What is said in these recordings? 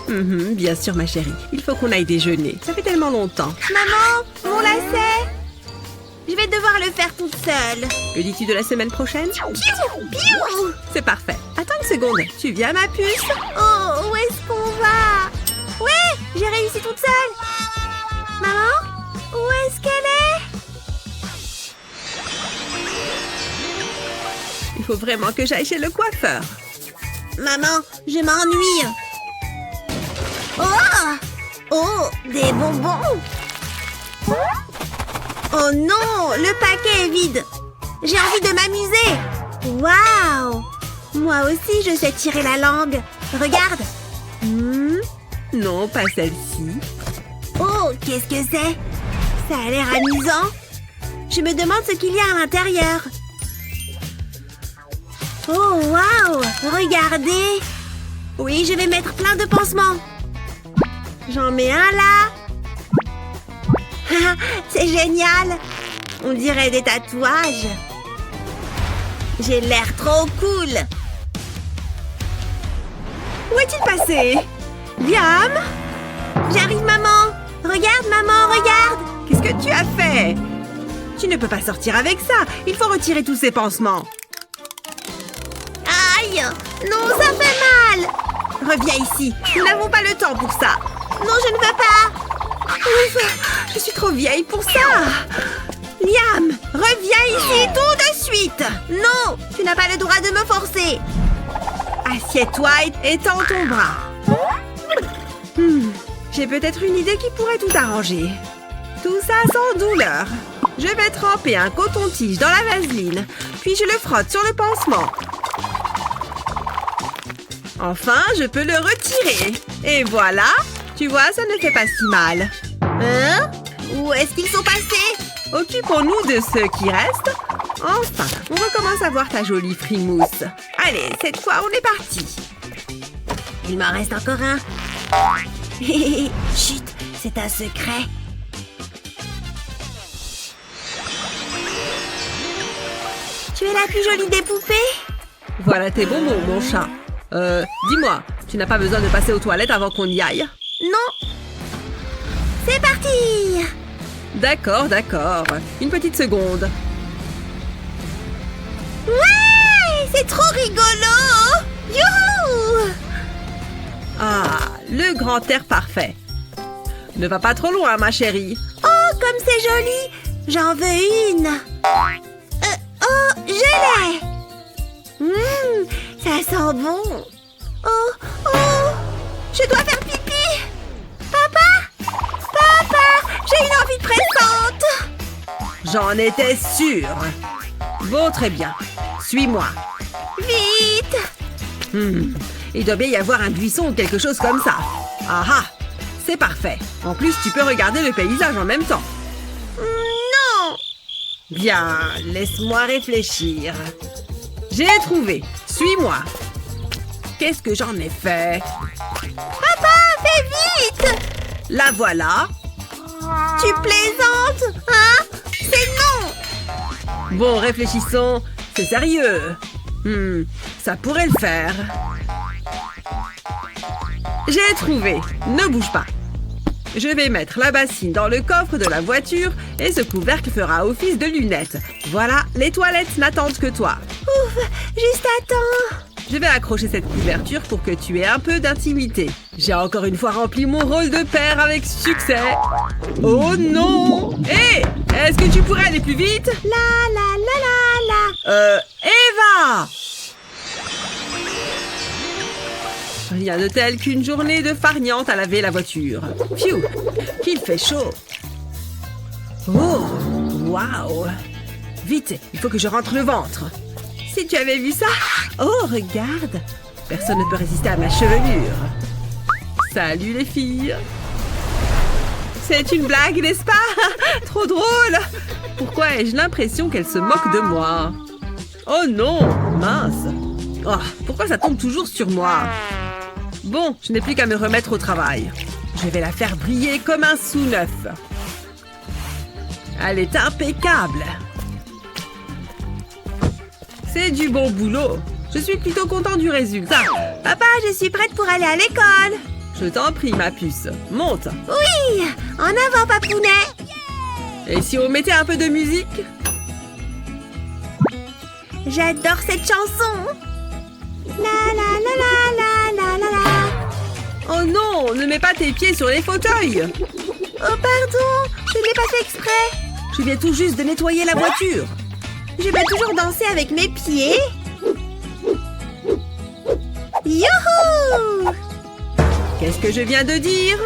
Bien sûr, ma chérie. Il faut qu'on aille déjeuner. Ça fait tellement longtemps. Maman, mon lacet! Je vais devoir le faire toute seule. Que dis-tu de la semaine prochaine? Piou, piou. C'est parfait. Attends une seconde. Tu viens, ma puce? Oh, où est-ce qu'on va? Ouais, j'ai réussi toute seule. Maman, où est-ce qu'elle est? Il faut vraiment que j'aille chez le coiffeur. Maman, je m'ennuie. Oh, des bonbons. Oh non, le paquet est vide. J'ai envie de m'amuser. Waouh! Moi aussi, je sais tirer la langue. Regarde. Non, pas celle-ci. Oh, qu'est-ce que c'est? Ça a l'air amusant. Je me demande ce qu'il y a à l'intérieur. Oh, waouh! Regardez. Oui, je vais mettre plein de pansements. J'en mets un là. C'est génial. On dirait des tatouages. J'ai l'air trop cool. Où est-il passé? Liam? J'arrive, maman. Regarde, maman, regarde. Qu'est-ce que tu as fait? Tu ne peux pas sortir avec ça. Il faut retirer tous ces pansements. Aïe! Non, ça fait mal. Reviens ici. Nous n'avons pas le temps pour ça. Non, je ne veux pas. Ouf, je suis trop vieille pour ça. Liam, reviens ici tout de suite. Non, tu n'as pas le droit de me forcer. Assieds-toi et tends ton bras. J'ai peut-être une idée qui pourrait tout arranger. Tout ça sans douleur. Je vais tremper un coton-tige dans la vaseline, puis je le frotte sur le pansement. Enfin, je peux le retirer. Et voilà, tu vois, ça ne fait pas si mal. Hein? Où est-ce qu'ils sont passés? Occupons-nous de ceux qui restent. Enfin, on recommence à voir ta jolie frimousse. Allez, cette fois, on est parti. Il m'en reste encore un. Chut, c'est un secret. Tu es la plus jolie des poupées? Voilà tes bonbons, mon chat. Dis-moi, tu n'as pas besoin de passer aux toilettes avant qu'on y aille? Non. C'est parti! D'accord, d'accord. Une petite seconde. Ouais! C'est trop rigolo! Youhou! Ah, le grand air parfait. Ne va pas trop loin, ma chérie. Oh, comme c'est joli! J'en veux une! Oh, je l'ai! Ça sent bon! Oh! Je dois faire pipi! Papa! J'ai une envie pressante! J'en étais sûre. Bon, très bien. Suis-moi. Vite! Il doit bien y avoir un buisson ou quelque chose comme ça. Ah ah! C'est parfait. En plus, tu peux regarder le paysage en même temps. Non! Bien, laisse-moi réfléchir. J'ai trouvé. Suis-moi. Qu'est-ce que j'en ai fait? Papa, fais vite! La voilà. Tu plaisantes, hein? C'est non! Bon, réfléchissons. C'est sérieux. Ça pourrait le faire. J'ai trouvé. Ne bouge pas. Je vais mettre la bassine dans le coffre de la voiture et ce couvercle fera office de lunettes. Voilà, les toilettes n'attendent que toi. Ouf, juste à temps. Je vais accrocher cette couverture pour que tu aies un peu d'intimité. J'ai encore une fois rempli mon rôle de père avec succès. Oh non! Hé! Est-ce que tu pourrais aller plus vite? Eva! Rien de tel qu'une journée de farniente à laver la voiture. Pfiou! Qu'il fait chaud! Oh! Waouh! Vite, il faut que je rentre le ventre. Si tu avais vu ça! Oh, regarde! Personne ne peut résister à ma chevelure. Salut les filles! C'est une blague, n'est-ce pas? Trop drôle! Pourquoi ai-je l'impression qu'elle se moque de moi? Oh non! Mince! Oh, pourquoi ça tombe toujours sur moi? Bon, je n'ai plus qu'à me remettre au travail. Je vais la faire briller comme un sous-neuf. Elle est impeccable. C'est du bon boulot. Je suis plutôt content du résultat. Papa, je suis prête pour aller à l'école. Je t'en prie, ma puce. Monte. Oui, en avant, papounet. Et si on mettait un peu de musique? J'adore cette chanson. La la la la la la la la. Oh non, ne mets pas tes pieds sur les fauteuils. Oh pardon, je ne l'ai pas fait exprès. Je viens tout juste de nettoyer la voiture. Je vais toujours danser avec mes pieds. Youhou! Qu'est-ce que je viens de dire?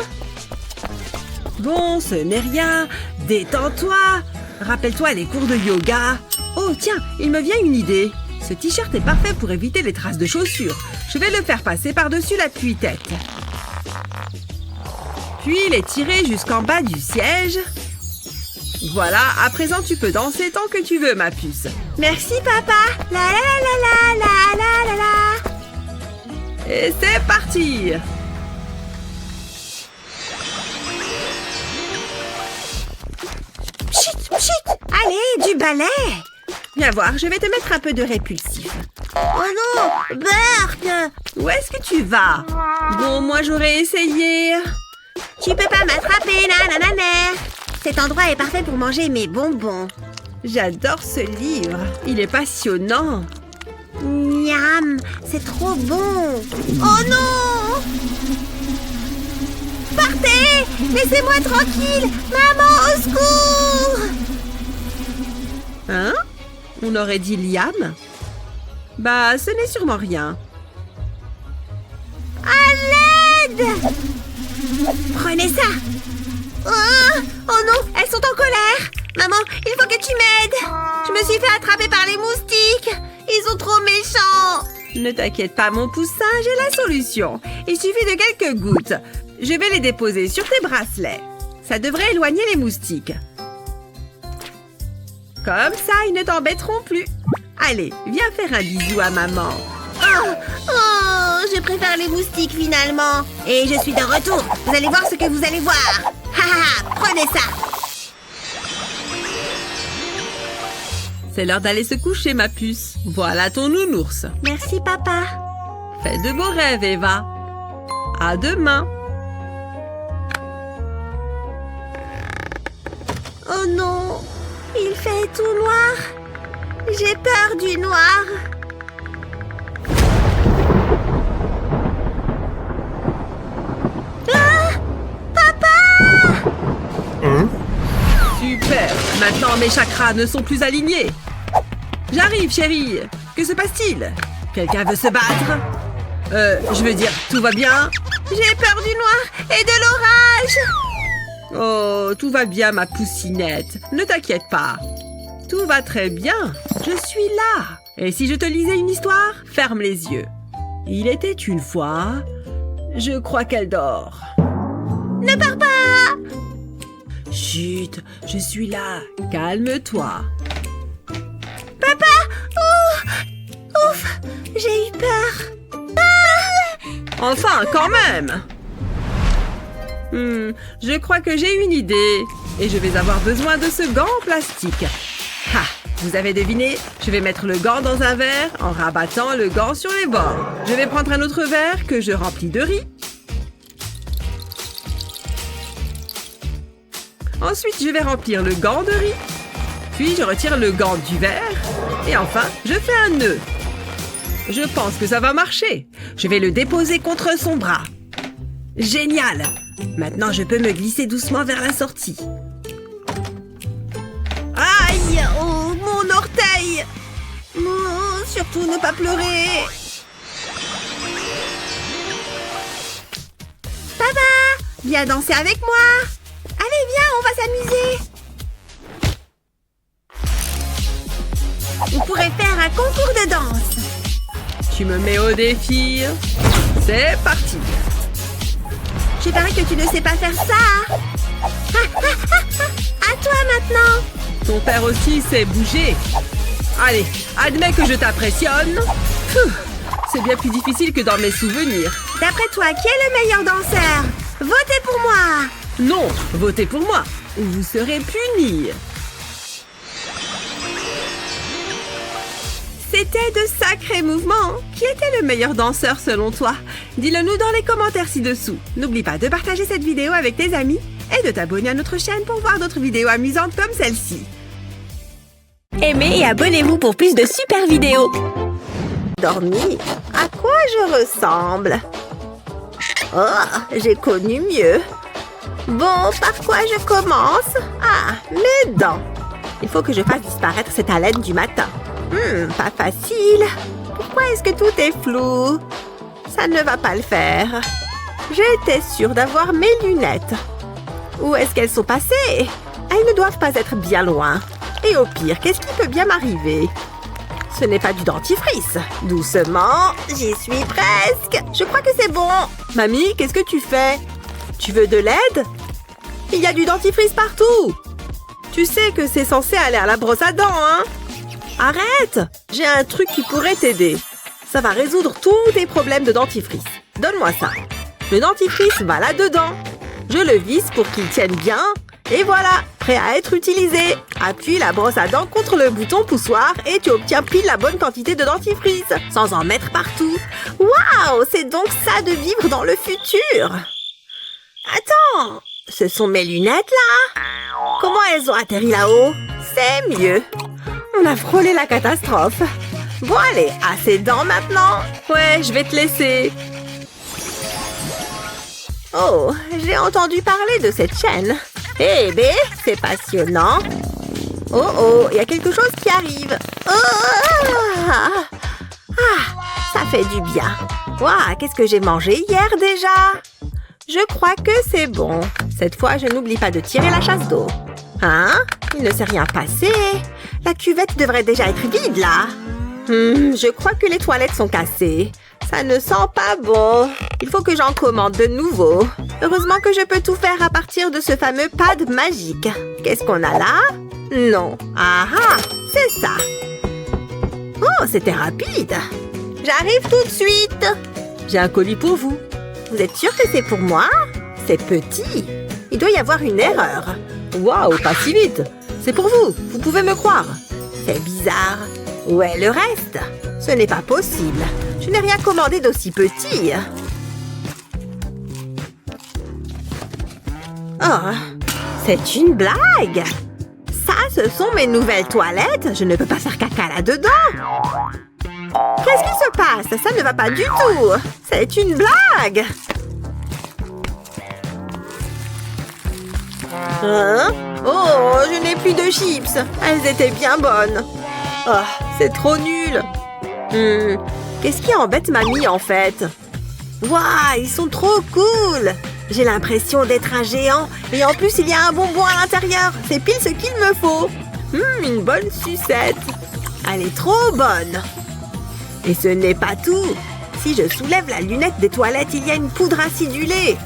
Bon, ce n'est rien. Détends-toi. Rappelle-toi les cours de yoga. Oh tiens, il me vient une idée. Ce t-shirt est parfait pour éviter les traces de chaussures. Je vais le faire passer par-dessus l'appui-tête. Puis l'étirer jusqu'en bas du siège. Voilà, à présent tu peux danser tant que tu veux, ma puce. Merci, papa. La la la la la la la la. Et c'est parti! Pchit, pchit. Allez, du ballet. Viens voir, je vais te mettre un peu de répulsif. Oh non, Burk. Où est-ce que tu vas? Bon, moi j'aurais essayé. Tu peux pas m'attraper, nanana. Cet endroit est parfait pour manger mes bonbons. J'adore ce livre. Il est passionnant. Miam, c'est trop bon. Oh non! Partez! Laissez-moi tranquille! Maman, au secours! Hein? On aurait dit Liam? Bah, ce n'est sûrement rien. À l'aide! Prenez ça! Oh non, elles sont en colère! Maman, il faut que tu m'aides! Je me suis fait attraper par les moustiques! Ils sont trop méchants! Ne t'inquiète pas, mon poussin, j'ai la solution. Il suffit de quelques gouttes. Je vais les déposer sur tes bracelets. Ça devrait éloigner les moustiques. Comme ça, ils ne t'embêteront plus. Allez, viens faire un bisou à maman. Oh, je préfère les moustiques finalement. Et je suis de retour. Vous allez voir ce que vous allez voir. Ha ha, prenez ça. C'est l'heure d'aller se coucher, ma puce. Voilà ton nounours. Merci, papa. Fais de beaux rêves, Eva. À demain. Oh non, il fait tout noir. J'ai peur du noir. Ah, papa! Super. Maintenant, mes chakras ne sont plus alignés. J'arrive, chérie. Que se passe-t-il? Quelqu'un veut se battre? Je veux dire, tout va bien? J'ai peur du noir et de l'orage. Oh, tout va bien, ma poussinette. Ne t'inquiète pas. Tout va très bien. Je suis là. Et si je te lisais une histoire? Ferme les yeux. Il était une fois... Je crois qu'elle dort. Ne pars pas! Chut, je suis là. Calme-toi. Papa! Ouf! J'ai eu peur. Enfin, quand même! Je crois que j'ai une idée. Et je vais avoir besoin de ce gant en plastique. Ha! Vous avez deviné? Je vais mettre le gant dans un verre en rabattant le gant sur les bords. Je vais prendre un autre verre que je remplis de riz. Ensuite, je vais remplir le gant de riz. Puis, je retire le gant du verre. Et enfin, je fais un nœud. Je pense que ça va marcher. Je vais le déposer contre son bras. Génial! Maintenant, je peux me glisser doucement vers la sortie. Aïe! Oh, mon orteil! Oh, surtout ne pas pleurer. Papa! Viens danser avec moi! Allez, viens, on va s'amuser! On pourrait faire un concours de danse! Tu me mets au défi. C'est parti. Je parie que tu ne sais pas faire ça. À toi maintenant. Ton père aussi sait bouger. Allez, admets que je t'impressionne. C'est bien plus difficile que dans mes souvenirs. D'après toi, qui est le meilleur danseur? Votez pour moi. Non, votez pour moi ou vous serez punis. C'était de sacrés mouvements. Qui était le meilleur danseur selon toi? Dis-le nous dans les commentaires ci-dessous. N'oublie pas de partager cette vidéo avec tes amis et de t'abonner à notre chaîne pour voir d'autres vidéos amusantes comme celle-ci. Aimez et abonnez-vous pour plus de super vidéos. Dormi? À quoi je ressemble? Oh, j'ai connu mieux. Bon, par quoi je commence? Ah, mes dents. Il faut que je fasse disparaître cette haleine du matin. Pas facile. Pourquoi est-ce que tout est flou? Ça ne va pas le faire. J'étais sûre d'avoir mes lunettes. Où est-ce qu'elles sont passées? Elles ne doivent pas être bien loin. Et au pire, qu'est-ce qui peut bien m'arriver? Ce n'est pas du dentifrice. Doucement, j'y suis presque. Je crois que c'est bon. Mamie, qu'est-ce que tu fais? Tu veux de l'aide? Il y a du dentifrice partout. Tu sais que c'est censé aller à la brosse à dents, hein? Arrête! J'ai un truc qui pourrait t'aider. Ça va résoudre tous tes problèmes de dentifrice. Donne-moi ça. Le dentifrice va là-dedans. Je le visse pour qu'il tienne bien. Et voilà, prêt à être utilisé. Appuie la brosse à dents contre le bouton poussoir et tu obtiens pile la bonne quantité de dentifrice, sans en mettre partout. Waouh, c'est donc ça de vivre dans le futur. Attends, ce sont mes lunettes là? Comment elles ont atterri là-haut? C'est mieux. On a frôlé la catastrophe. Bon allez, assez de dents maintenant. Ouais, je vais te laisser. Oh, j'ai entendu parler de cette chaîne. Eh bé, c'est passionnant. Oh, il y a quelque chose qui arrive. Ça fait du bien. Waouh, qu'est-ce que j'ai mangé hier déjà? Je crois que c'est bon. Cette fois, je n'oublie pas de tirer la chasse d'eau. Hein? Il ne s'est rien passé. La cuvette devrait déjà être vide, là. Je crois que les toilettes sont cassées. Ça ne sent pas bon. Il faut que j'en commande de nouveau. Heureusement que je peux tout faire à partir de ce fameux pad magique. Qu'est-ce qu'on a là? Non. Ah, c'est ça. Oh, c'était rapide. J'arrive tout de suite. J'ai un colis pour vous. Vous êtes sûr que c'est pour moi? C'est petit. Il doit y avoir une erreur. Waouh, pas si vite. C'est pour vous. Vous pouvez me croire. C'est bizarre. Où est le reste? Ce n'est pas possible. Je n'ai rien commandé d'aussi petit. Oh, c'est une blague. Ça, ce sont mes nouvelles toilettes. Je ne peux pas faire caca là-dedans. Qu'est-ce qui se passe? Ça ne va pas du tout. C'est une blague. Hein? Oh, je n'ai plus de chips. Elles étaient bien bonnes. Oh, c'est trop nul. Qu'est-ce qui embête mamie en fait? Waouh, ils sont trop cool. J'ai l'impression d'être un géant. Et en plus, il y a un bonbon à l'intérieur. C'est pile ce qu'il me faut. Une bonne sucette. Elle est trop bonne. Et ce n'est pas tout. Si je soulève la lunette des toilettes, il y a une poudre acidulée.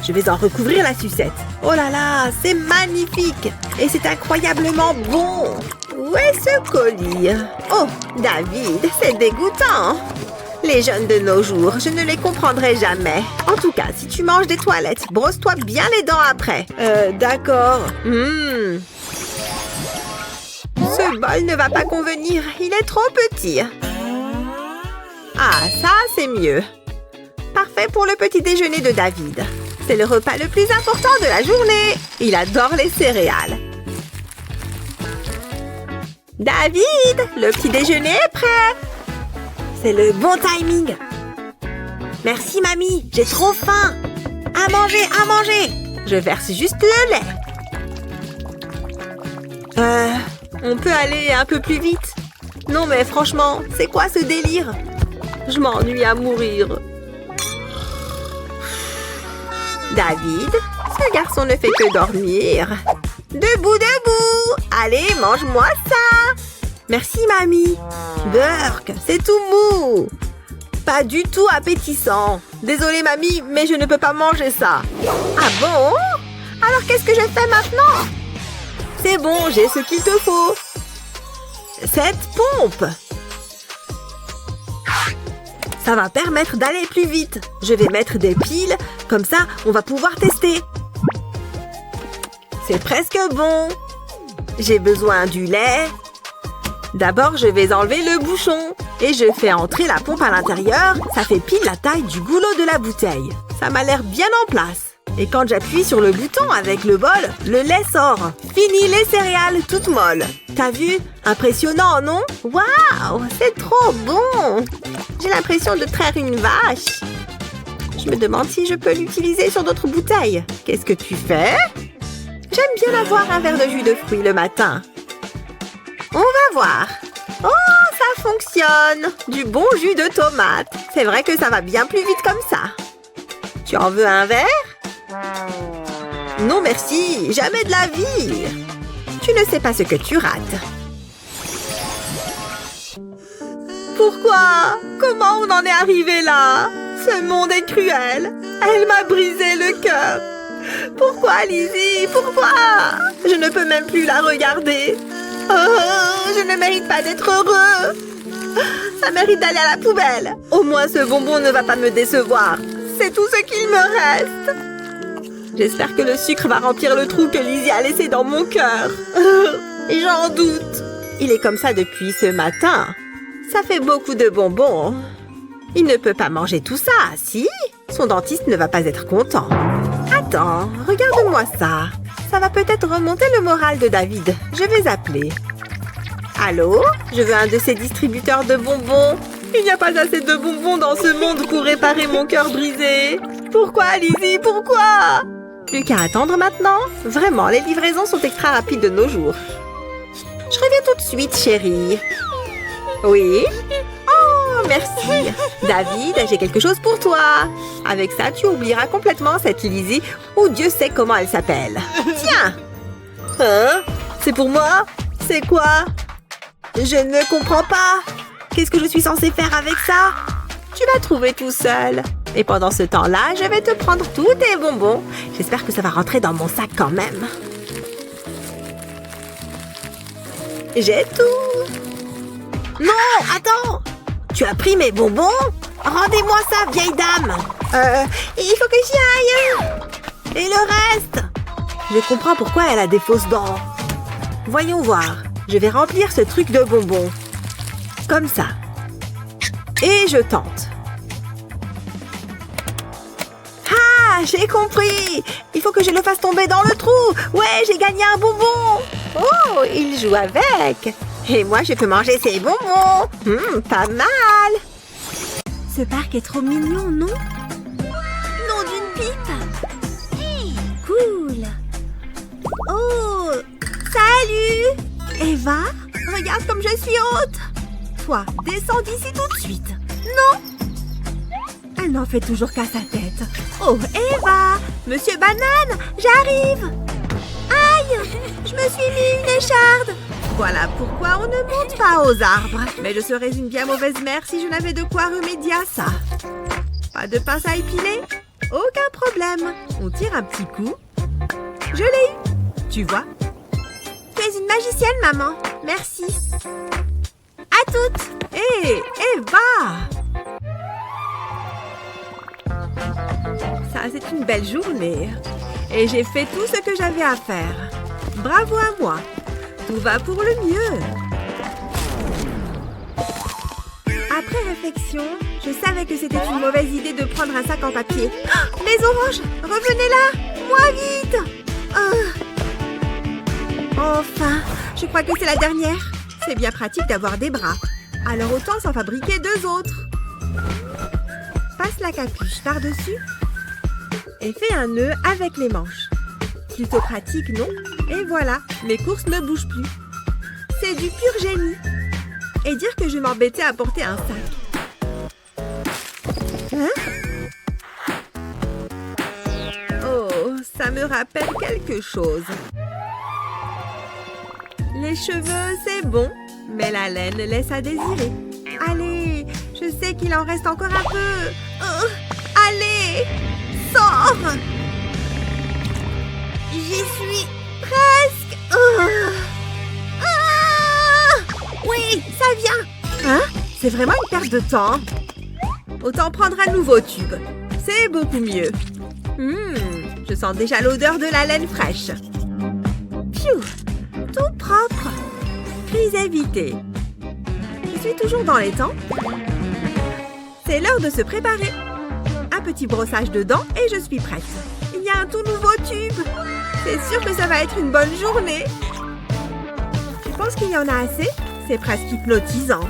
Je vais en recouvrir la sucette. Oh là là, c'est magnifique. Et c'est incroyablement bon. Où est ce colis? Oh, David, c'est dégoûtant. Les jeunes de nos jours, je ne les comprendrai jamais. En tout cas, si tu manges des toilettes, brosse-toi bien les dents après. D'accord. Ce bol ne va pas convenir, il est trop petit. Ah, ça, c'est mieux. Parfait pour le petit déjeuner de David. C'est le repas le plus important de la journée. Il adore les céréales. David, le petit déjeuner est prêt. C'est le bon timing. Merci, mamie. J'ai trop faim. À manger, à manger. Je verse juste le lait. On peut aller un peu plus vite? Non, mais franchement, c'est quoi ce délire? Je m'ennuie à mourir. David, ce garçon ne fait que dormir. Debout, debout. Allez, mange-moi ça. Merci, mamie. Burk, c'est tout mou. Pas du tout appétissant. Désolée, mamie, mais je ne peux pas manger ça. Ah bon? Alors qu'est-ce que je fais maintenant? C'est bon, j'ai ce qu'il te faut. Cette pompe. Ça va permettre d'aller plus vite. Je vais mettre des piles, comme ça, on va pouvoir tester. C'est presque bon. J'ai besoin du lait. D'abord, je vais enlever le bouchon. Et je fais entrer la pompe à l'intérieur. Ça fait pile la taille du goulot de la bouteille. Ça m'a l'air bien en place. Et quand j'appuie sur le bouton avec le bol, le lait sort. Fini les céréales toutes molles. T'as vu? Impressionnant, non? Waouh, c'est trop bon! J'ai l'impression de traire une vache. Je me demande si je peux l'utiliser sur d'autres bouteilles. Qu'est-ce que tu fais? J'aime bien avoir un verre de jus de fruits le matin. On va voir. Oh, ça fonctionne! Du bon jus de tomate. C'est vrai que ça va bien plus vite comme ça. Tu en veux un verre? Non merci, jamais de la vie. Tu ne sais pas ce que tu rates. Pourquoi? Comment on en est arrivé là? Ce monde est cruel. Elle m'a brisé le cœur. Pourquoi, Lizzie? Pourquoi? Je ne peux même plus la regarder. Oh, je ne mérite pas d'être heureux. Ça mérite d'aller à la poubelle. Au moins, ce bonbon ne va pas me décevoir. C'est tout ce qu'il me reste. J'espère que le sucre va remplir le trou que Lizzie a laissé dans mon cœur. J'en doute. Il est comme ça depuis ce matin. Ça fait beaucoup de bonbons. Il ne peut pas manger tout ça, si? Son dentiste ne va pas être content. Attends, regarde-moi ça. Ça va peut-être remonter le moral de David. Je vais appeler. Allô? Je veux un de ces distributeurs de bonbons. Il n'y a pas assez de bonbons dans ce monde pour réparer mon cœur brisé. Pourquoi, Lizzie? Pourquoi? Plus qu'à attendre maintenant. Vraiment, les livraisons sont extra rapides de nos jours. Je reviens tout de suite, chérie. Oui? Oh, merci. David, j'ai quelque chose pour toi. Avec ça, tu oublieras complètement cette Lizzie ou Dieu sait comment elle s'appelle. Tiens! Hein? C'est pour moi? C'est quoi? Je ne comprends pas. Qu'est-ce que je suis censée faire avec ça? Tu vas trouver tout seul. Et pendant ce temps-là, je vais te prendre tous tes bonbons. J'espère que ça va rentrer dans mon sac quand même. J'ai tout. Non, attends. Tu as pris mes bonbons? Rendez-moi ça, vieille dame. Il faut que j'y aille. Et le reste? Je comprends pourquoi elle a des fausses dents. Voyons voir. Je vais remplir ce truc de bonbons. Comme ça. Et je tente. Ah, j'ai compris. Il faut que je le fasse tomber dans le trou. Ouais, j'ai gagné un bonbon. Oh, il joue avec. Et moi, je peux manger ces bonbons. Pas mal. Ce parc est trop mignon, non? Nom d'une pipe. Cool. Oh, salut. Eva, regarde comme je suis haute. Toi, descends d'ici tout de suite. Non. Elle n'en fait toujours qu'à sa tête. Oh, Eva, Monsieur Banane, j'arrive. Aïe, je me suis mis une écharde. Voilà pourquoi on ne monte pas aux arbres. Mais je serais une bien mauvaise mère si je n'avais de quoi remédier à ça. Pas de pince à épiler? Aucun problème. On tire un petit coup. Je l'ai eu. Tu vois? Tu es une magicienne, maman. Merci. À toutes. Hé, Eva! Ça, c'est une belle journée. Et j'ai fait tout ce que j'avais à faire. Bravo à moi. Tout va pour le mieux. Après réflexion, je savais que c'était une mauvaise idée de prendre un sac en papier. Oh, les oranges, revenez là. Moi, vite. Enfin, je crois que c'est la dernière. C'est bien pratique d'avoir des bras. Alors autant s'en fabriquer 2 autres. Passe la capuche par-dessus et fais un nœud avec les manches. Plutôt pratique, non? Et voilà, mes courses ne bougent plus. C'est du pur génie. Et dire que je m'embêtais à porter un sac. Hein? Oh, ça me rappelle quelque chose. Les cheveux, c'est bon, mais la laine laisse à désirer. Allez, je sais qu'il en reste encore un peu. Allez, sors! J'y suis presque. Oui, ça vient. Hein? C'est vraiment une perte de temps. Autant prendre un nouveau tube. C'est beaucoup mieux. Je sens déjà l'odeur de la laine fraîche. Pfiou! Tout propre. Crise évitée. suis toujours dans les temps. C'est l'heure de se préparer. Un petit brossage de dents et je suis prête. Il y a un tout nouveau tube. C'est sûr que ça va être une bonne journée. Tu penses qu'il y en a assez? C'est presque hypnotisant.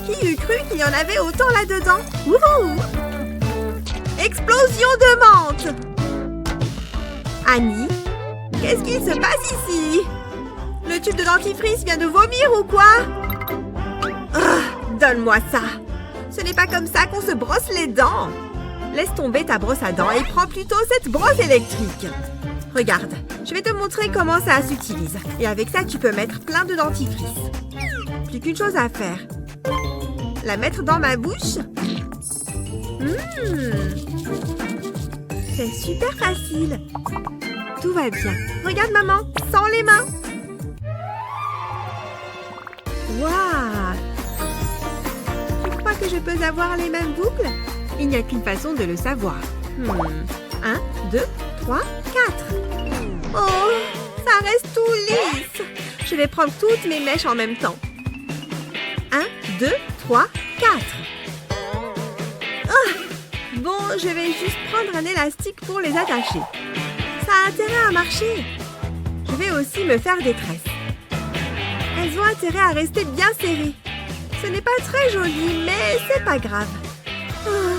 Qui eût cru qu'il y en avait autant là-dedans? Wouhou! Explosion de menthe! Annie, qu'est-ce qu'il se passe ici? Le tube de dentifrice vient de vomir ou quoi? Donne-moi ça. Ce n'est pas comme ça qu'on se brosse les dents. Laisse tomber ta brosse à dents et prends plutôt cette brosse électrique. Regarde, je vais te montrer comment ça s'utilise. Et avec ça, tu peux mettre plein de dentifrice. Plus qu'une chose à faire. La mettre dans ma bouche. C'est super facile. Tout va bien. Regarde maman, sans les mains. Waouh! Tu crois que je peux avoir les mêmes boucles? Il n'y a qu'une façon de le savoir. 1, 2, 3, 4. Oh, ça reste tout lisse. Je vais prendre toutes mes mèches en même temps. 1, 2, 3, 4. Bon, je vais juste prendre un élastique pour les attacher. Ça a intérêt à marcher. Je vais aussi me faire des tresses. Elles ont intérêt à rester bien serrées. Ce n'est pas très joli, mais c'est pas grave.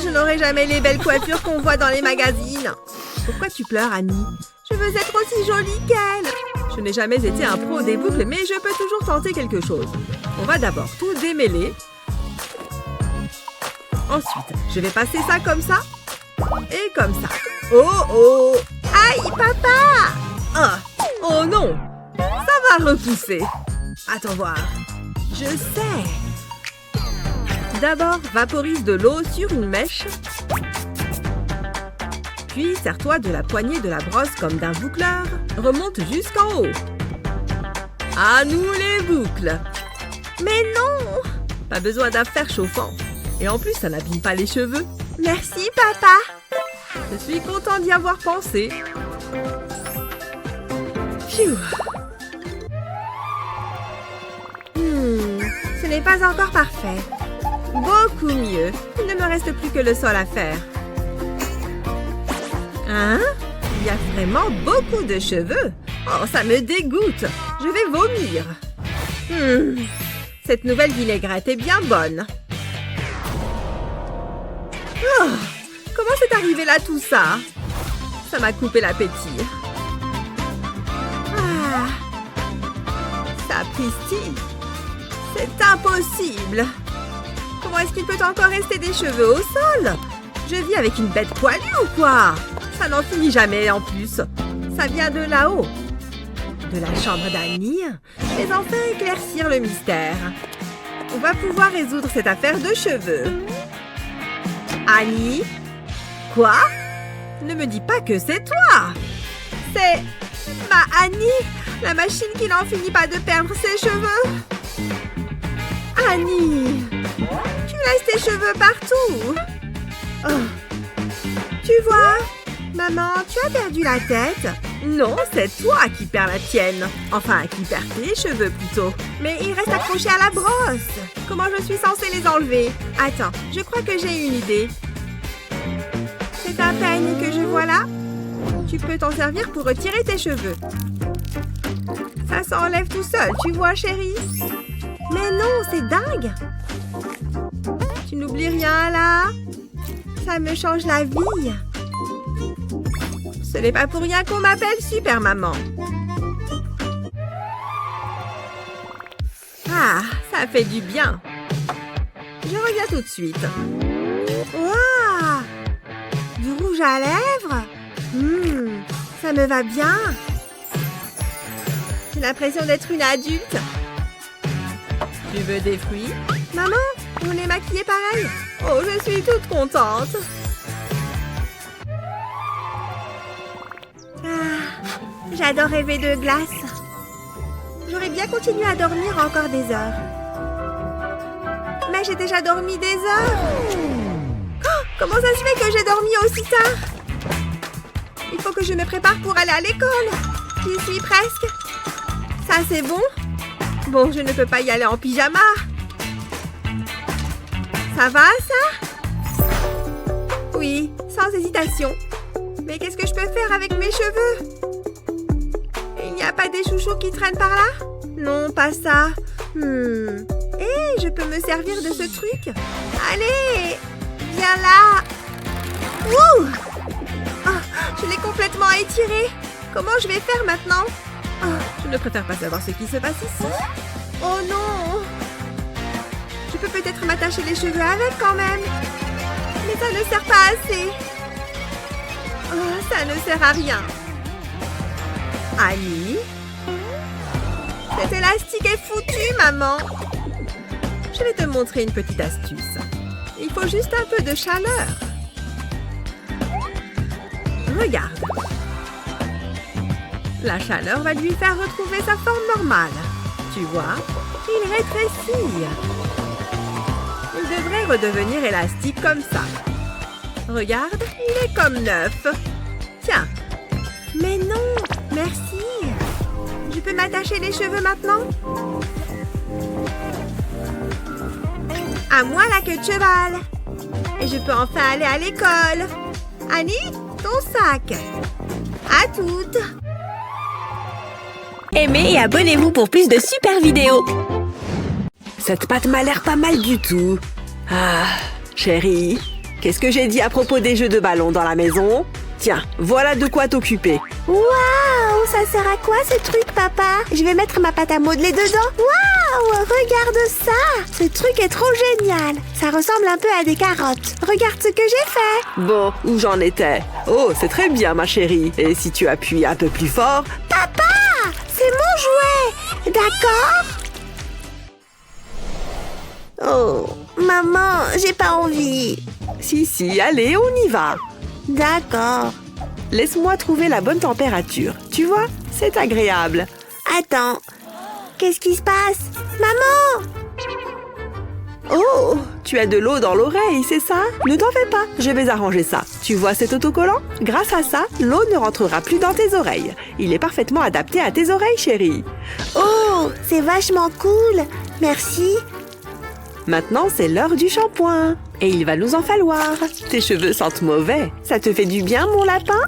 Je n'aurai jamais les belles coiffures qu'on voit dans les magazines. Pourquoi tu pleures, Annie? Je veux être aussi jolie qu'elle. Je n'ai jamais été un pro des boucles, mais je peux toujours tenter quelque chose. On va d'abord tout démêler. Ensuite, je vais passer ça comme ça. Et comme ça. Oh! Aïe, papa! Oh non! Ça va repousser. Attends voir. Je sais. D'abord, vaporise de l'eau sur une mèche. Puis, serre-toi de la poignée de la brosse comme d'un boucleur. Remonte jusqu'en haut. À nous les boucles. Mais non! Pas besoin d'un fer chauffant. Et en plus, ça n'abîme pas les cheveux. Merci, papa. Je suis content d'y avoir pensé. Phew. Ce n'est pas encore parfait. Beaucoup mieux. Il ne me reste plus que le sol à faire. Hein? Il y a vraiment beaucoup de cheveux. Oh, ça me dégoûte. Je vais vomir. Cette nouvelle vinaigrette est bien bonne. Oh, comment c'est arrivé là tout ça? Ça m'a coupé l'appétit. Sapristi. C'est impossible. Comment est-ce qu'il peut encore rester des cheveux au sol? Je vis avec une bête poilue ou quoi? Ça n'en finit jamais en plus. Ça vient de là-haut. De la chambre d'Annie. Mais enfin éclaircir le mystère. On va pouvoir résoudre cette affaire de cheveux. Annie? Quoi? Ne me dis pas que c'est toi! C'est... ma Annie! La machine qui n'en finit pas de perdre ses cheveux! Annie! Tu laisses tes cheveux partout! Oh. Tu vois? Maman, tu as perdu la tête? Non, c'est toi qui perds la tienne. Enfin, qui perds tes cheveux plutôt. Mais ils restent accrochés à la brosse. Comment je suis censée les enlever? Attends, je crois que j'ai une idée. C'est un peigne que je vois là. Tu peux t'en servir pour retirer tes cheveux. Ça s'enlève tout seul, tu vois, chérie? Mais non, c'est dingue. Tu n'oublies rien là? Ça me change la vie. Ce n'est pas pour rien qu'on m'appelle Super Maman. Ah, ça fait du bien. Je reviens tout de suite. Waouh! Du rouge à lèvres? Ça me va bien. J'ai l'impression d'être une adulte. Tu veux des fruits? Maman, on est maquillés pareil. Oh, je suis toute contente. J'adore rêver de glace. J'aurais bien continué à dormir encore des heures. Mais j'ai déjà dormi des heures. Oh, comment ça se fait que j'ai dormi aussi tard? Il faut que je me prépare pour aller à l'école. J'y suis presque. Ça, c'est bon? Bon, je ne peux pas y aller en pyjama. Ça va, ça? Oui, sans hésitation. Mais qu'est-ce que je peux faire avec mes cheveux? Il n'y a pas des chouchous qui traînent par là? Non, pas ça. Hé, je peux me servir de ce truc? Allez, viens là. Ouh! Oh, je l'ai complètement étiré. Comment je vais faire maintenant? Oh, je ne préfère pas savoir ce qui se passe ici. Oh non! Je peux peut-être m'attacher les cheveux avec quand même. Mais ça ne sert pas assez. Oh, ça ne sert à rien. Annie? Cet élastique est foutu, maman. Je vais te montrer une petite astuce. Il faut juste un peu de chaleur. Regarde. La chaleur va lui faire retrouver sa forme normale. Tu vois, il rétrécit. Il devrait redevenir élastique comme ça. Regarde, il est comme neuf. Tiens. Mais non, merci. Je peux m'attacher les cheveux maintenant? À moi la queue de cheval. Et je peux enfin aller à l'école. Annie, ton sac. À toutes. Aimez et abonnez-vous pour plus de super vidéos. Cette pâte m'a l'air pas mal du tout. Ah, chérie, qu'est-ce que j'ai dit à propos des jeux de ballon dans la maison? Tiens, voilà de quoi t'occuper. Waouh, ça sert à quoi ce truc, papa? Je vais mettre ma pâte à modeler dedans. Waouh, regarde ça. Ce truc est trop génial. Ça ressemble un peu à des carottes. Regarde ce que j'ai fait. Bon, où j'en étais? Oh, c'est très bien, ma chérie. Et si tu appuies un peu plus fort? Papa, c'est mon jouet. D'accord? Oh, maman, j'ai pas envie. Si, allez, on y va. D'accord. Laisse-moi trouver la bonne température. Tu vois, c'est agréable. Attends, qu'est-ce qui se passe? Maman! Oh, tu as de l'eau dans l'oreille, c'est ça? Ne t'en fais pas, je vais arranger ça. Tu vois cet autocollant? Grâce à ça, l'eau ne rentrera plus dans tes oreilles. Il est parfaitement adapté à tes oreilles, chérie. Oh, c'est vachement cool. Merci. Maintenant, c'est l'heure du shampoing. Et il va nous en falloir. Tes cheveux sentent mauvais. Ça te fait du bien, mon lapin?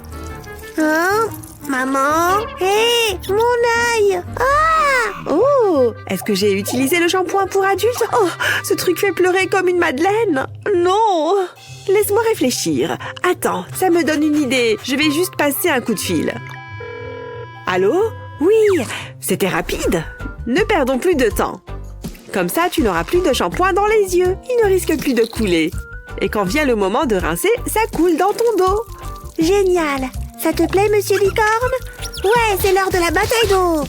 Hein? Maman? Hé, mon œil! Ah! Oh, est-ce que j'ai utilisé le shampoing pour adultes? Oh, ce truc fait pleurer comme une madeleine. Non! Laisse-moi réfléchir. Attends, ça me donne une idée. Je vais juste passer un coup de fil. Allô? Oui, c'était rapide. Ne perdons plus de temps. Comme ça, tu n'auras plus de shampoing dans les yeux. Il ne risque plus de couler. Et quand vient le moment de rincer, ça coule dans ton dos. Génial! Ça te plaît, monsieur Licorne? Ouais, c'est l'heure de la bataille d'eau.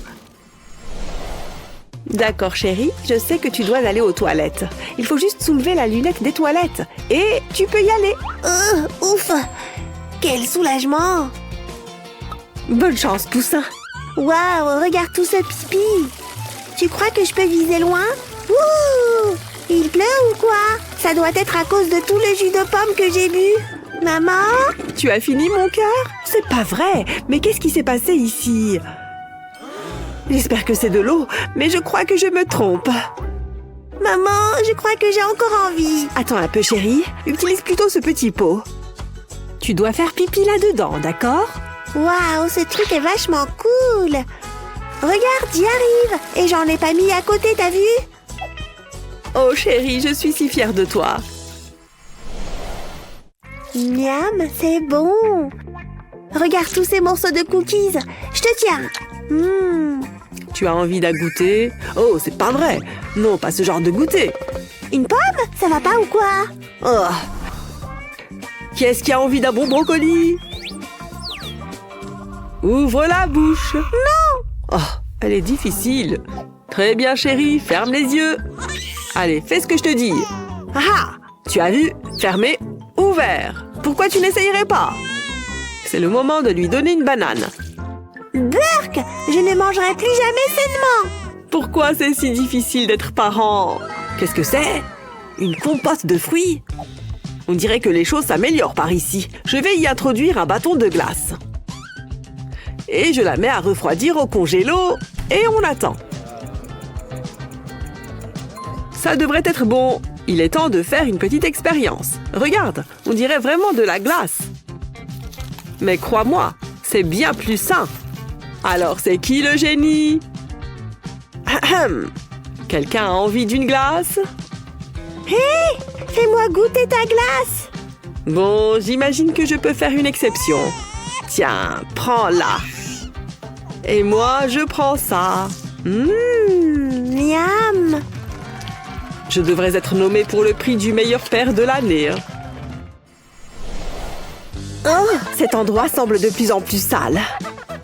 D'accord, chérie. Je sais que tu dois aller aux toilettes. Il faut juste soulever la lunette des toilettes. Et tu peux y aller. Ouf! Quel soulagement! Bonne chance, poussin. Waouh, regarde tout ce pipi! Tu crois que je peux viser loin? Ouh! Il pleut ou quoi? Ça doit être à cause de tout le jus de pomme que j'ai bu. Maman? Tu as fini, mon cœur? C'est pas vrai. Mais qu'est-ce qui s'est passé ici? J'espère que c'est de l'eau, mais je crois que je me trompe. Maman, je crois que j'ai encore envie. Attends un peu, chérie. Utilise plutôt ce petit pot. Tu dois faire pipi là-dedans, d'accord? Waouh, ce truc est vachement cool. Regarde, j'y arrive. Et j'en ai pas mis à côté, t'as vu? Oh, chérie, je suis si fière de toi. Miam, c'est bon. Regarde tous ces morceaux de cookies. Je te tiens. Tu as envie d'un goûter? Oh, c'est pas vrai. Non, pas ce genre de goûter. Une pomme? Ça va pas ou quoi? Oh. Qui est-ce qui a envie d'un bon brocoli? Ouvre la bouche. Non! Oh, elle est difficile. Très bien, chérie, ferme les yeux. Allez, fais ce que je te dis. Ah! Tu as vu? Fermé, ouvert. Pourquoi tu n'essayerais pas? C'est le moment de lui donner une banane. Burk! Je ne mangerai plus jamais sainement. Pourquoi c'est si difficile d'être parent? Qu'est-ce que c'est? Une compote de fruits? On dirait que les choses s'améliorent par ici. Je vais y introduire un bâton de glace. Et je la mets à refroidir au congélo. Et on attend. Ça devrait être bon. Il est temps de faire une petite expérience. Regarde, on dirait vraiment de la glace. Mais crois-moi, c'est bien plus sain. Alors c'est qui le génie? Ahem. Quelqu'un a envie d'une glace? Hé, fais-moi goûter ta glace. Bon, j'imagine que je peux faire une exception. Tiens, prends-la. Et moi, je prends ça. Miam. Je devrais être nommé pour le prix du meilleur père de l'année. Oh, cet endroit semble de plus en plus sale.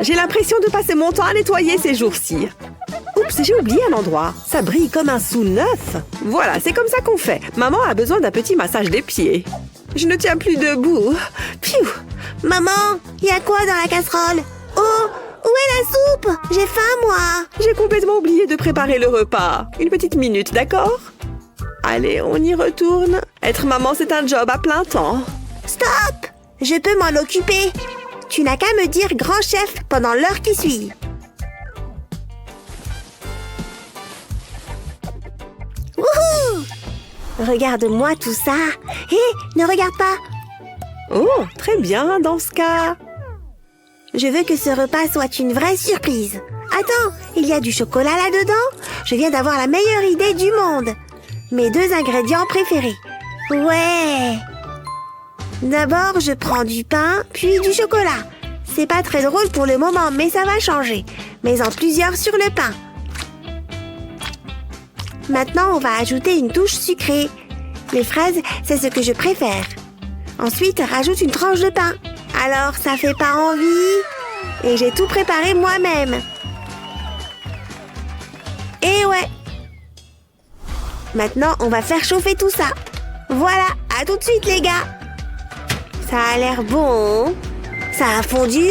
J'ai l'impression de passer mon temps à nettoyer ces jours-ci. Oups, j'ai oublié un endroit. Ça brille comme un sou neuf. Voilà, c'est comme ça qu'on fait. Maman a besoin d'un petit massage des pieds. Je ne tiens plus debout. Piou. Maman, il y a quoi dans la casserole? Oh, où est la soupe? J'ai faim, moi. J'ai complètement oublié de préparer le repas. Une petite minute, d'accord? Allez, on y retourne. Être maman, c'est un job à plein temps. Stop! Je peux m'en occuper. Tu n'as qu'à me dire grand chef pendant l'heure qui suit. Wouhou! Regarde-moi tout ça. Hé, ne regarde pas. Oh, très bien dans ce cas. Je veux que ce repas soit une vraie surprise. Attends, il y a du chocolat là-dedans? Je viens d'avoir la meilleure idée du monde. Mes 2 ingrédients préférés. Ouais. D'abord, je prends du pain, puis du chocolat. C'est pas très drôle pour le moment, mais ça va changer. Mets-en plusieurs sur le pain. Maintenant, on va ajouter une touche sucrée. Les fraises, c'est ce que je préfère. Ensuite, rajoute une tranche de pain. Alors, ça fait pas envie? Et j'ai tout préparé moi-même. Et ouais. Maintenant, on va faire chauffer tout ça. Voilà, à tout de suite les gars. Ça a l'air bon. Ça a fondu.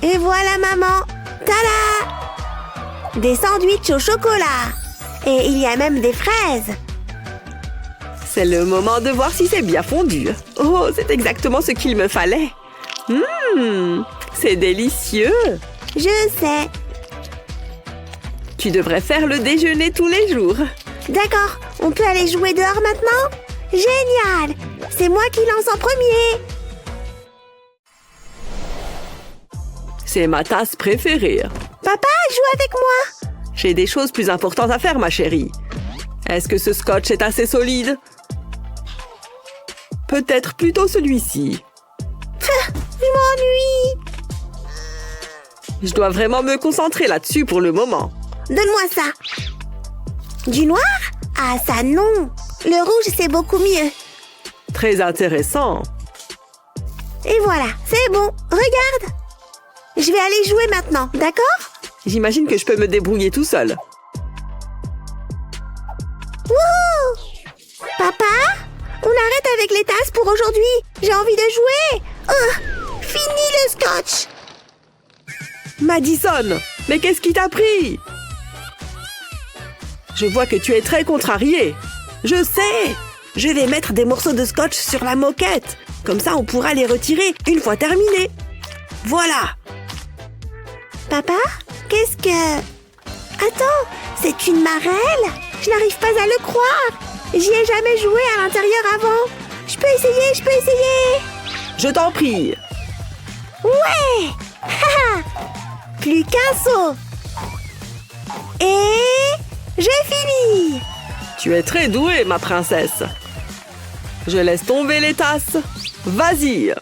Et voilà maman. Tada! Des sandwichs au chocolat. Et il y a même des fraises. C'est le moment de voir si c'est bien fondu. Oh, c'est exactement ce qu'il me fallait. C'est délicieux. Je sais. Tu devrais faire le déjeuner tous les jours. D'accord, on peut aller jouer dehors maintenant? Génial! C'est moi qui lance en premier. C'est ma tasse préférée. Papa, joue avec moi. J'ai des choses plus importantes à faire, ma chérie. Est-ce que ce scotch est assez solide? Peut-être plutôt celui-ci. Je m'ennuie. Je dois vraiment me concentrer là-dessus pour le moment. Donne-moi ça. Du noir? Ah, ça non. Le rouge, c'est beaucoup mieux. Très intéressant. Et voilà, c'est bon. Regarde. Je vais aller jouer maintenant, d'accord? J'imagine que je peux me débrouiller tout seul. Wouhou! Papa? On arrête avec les tasses pour aujourd'hui. J'ai envie de jouer. Fini le scotch. Madison, mais qu'est-ce qui t'a pris? Je vois que tu es très contrariée. Je sais. Je vais mettre des morceaux de scotch sur la moquette. Comme ça, on pourra les retirer une fois terminé. Voilà. Papa? Qu'est-ce que... Attends, c'est une marelle? Je n'arrive pas à le croire. J'y ai jamais joué à l'intérieur avant. Je peux essayer. Je t'en prie. Ouais. Plus qu'un saut. Et... j'ai fini. Tu es très douée, ma princesse. Je laisse tomber les tasses. Vas-y.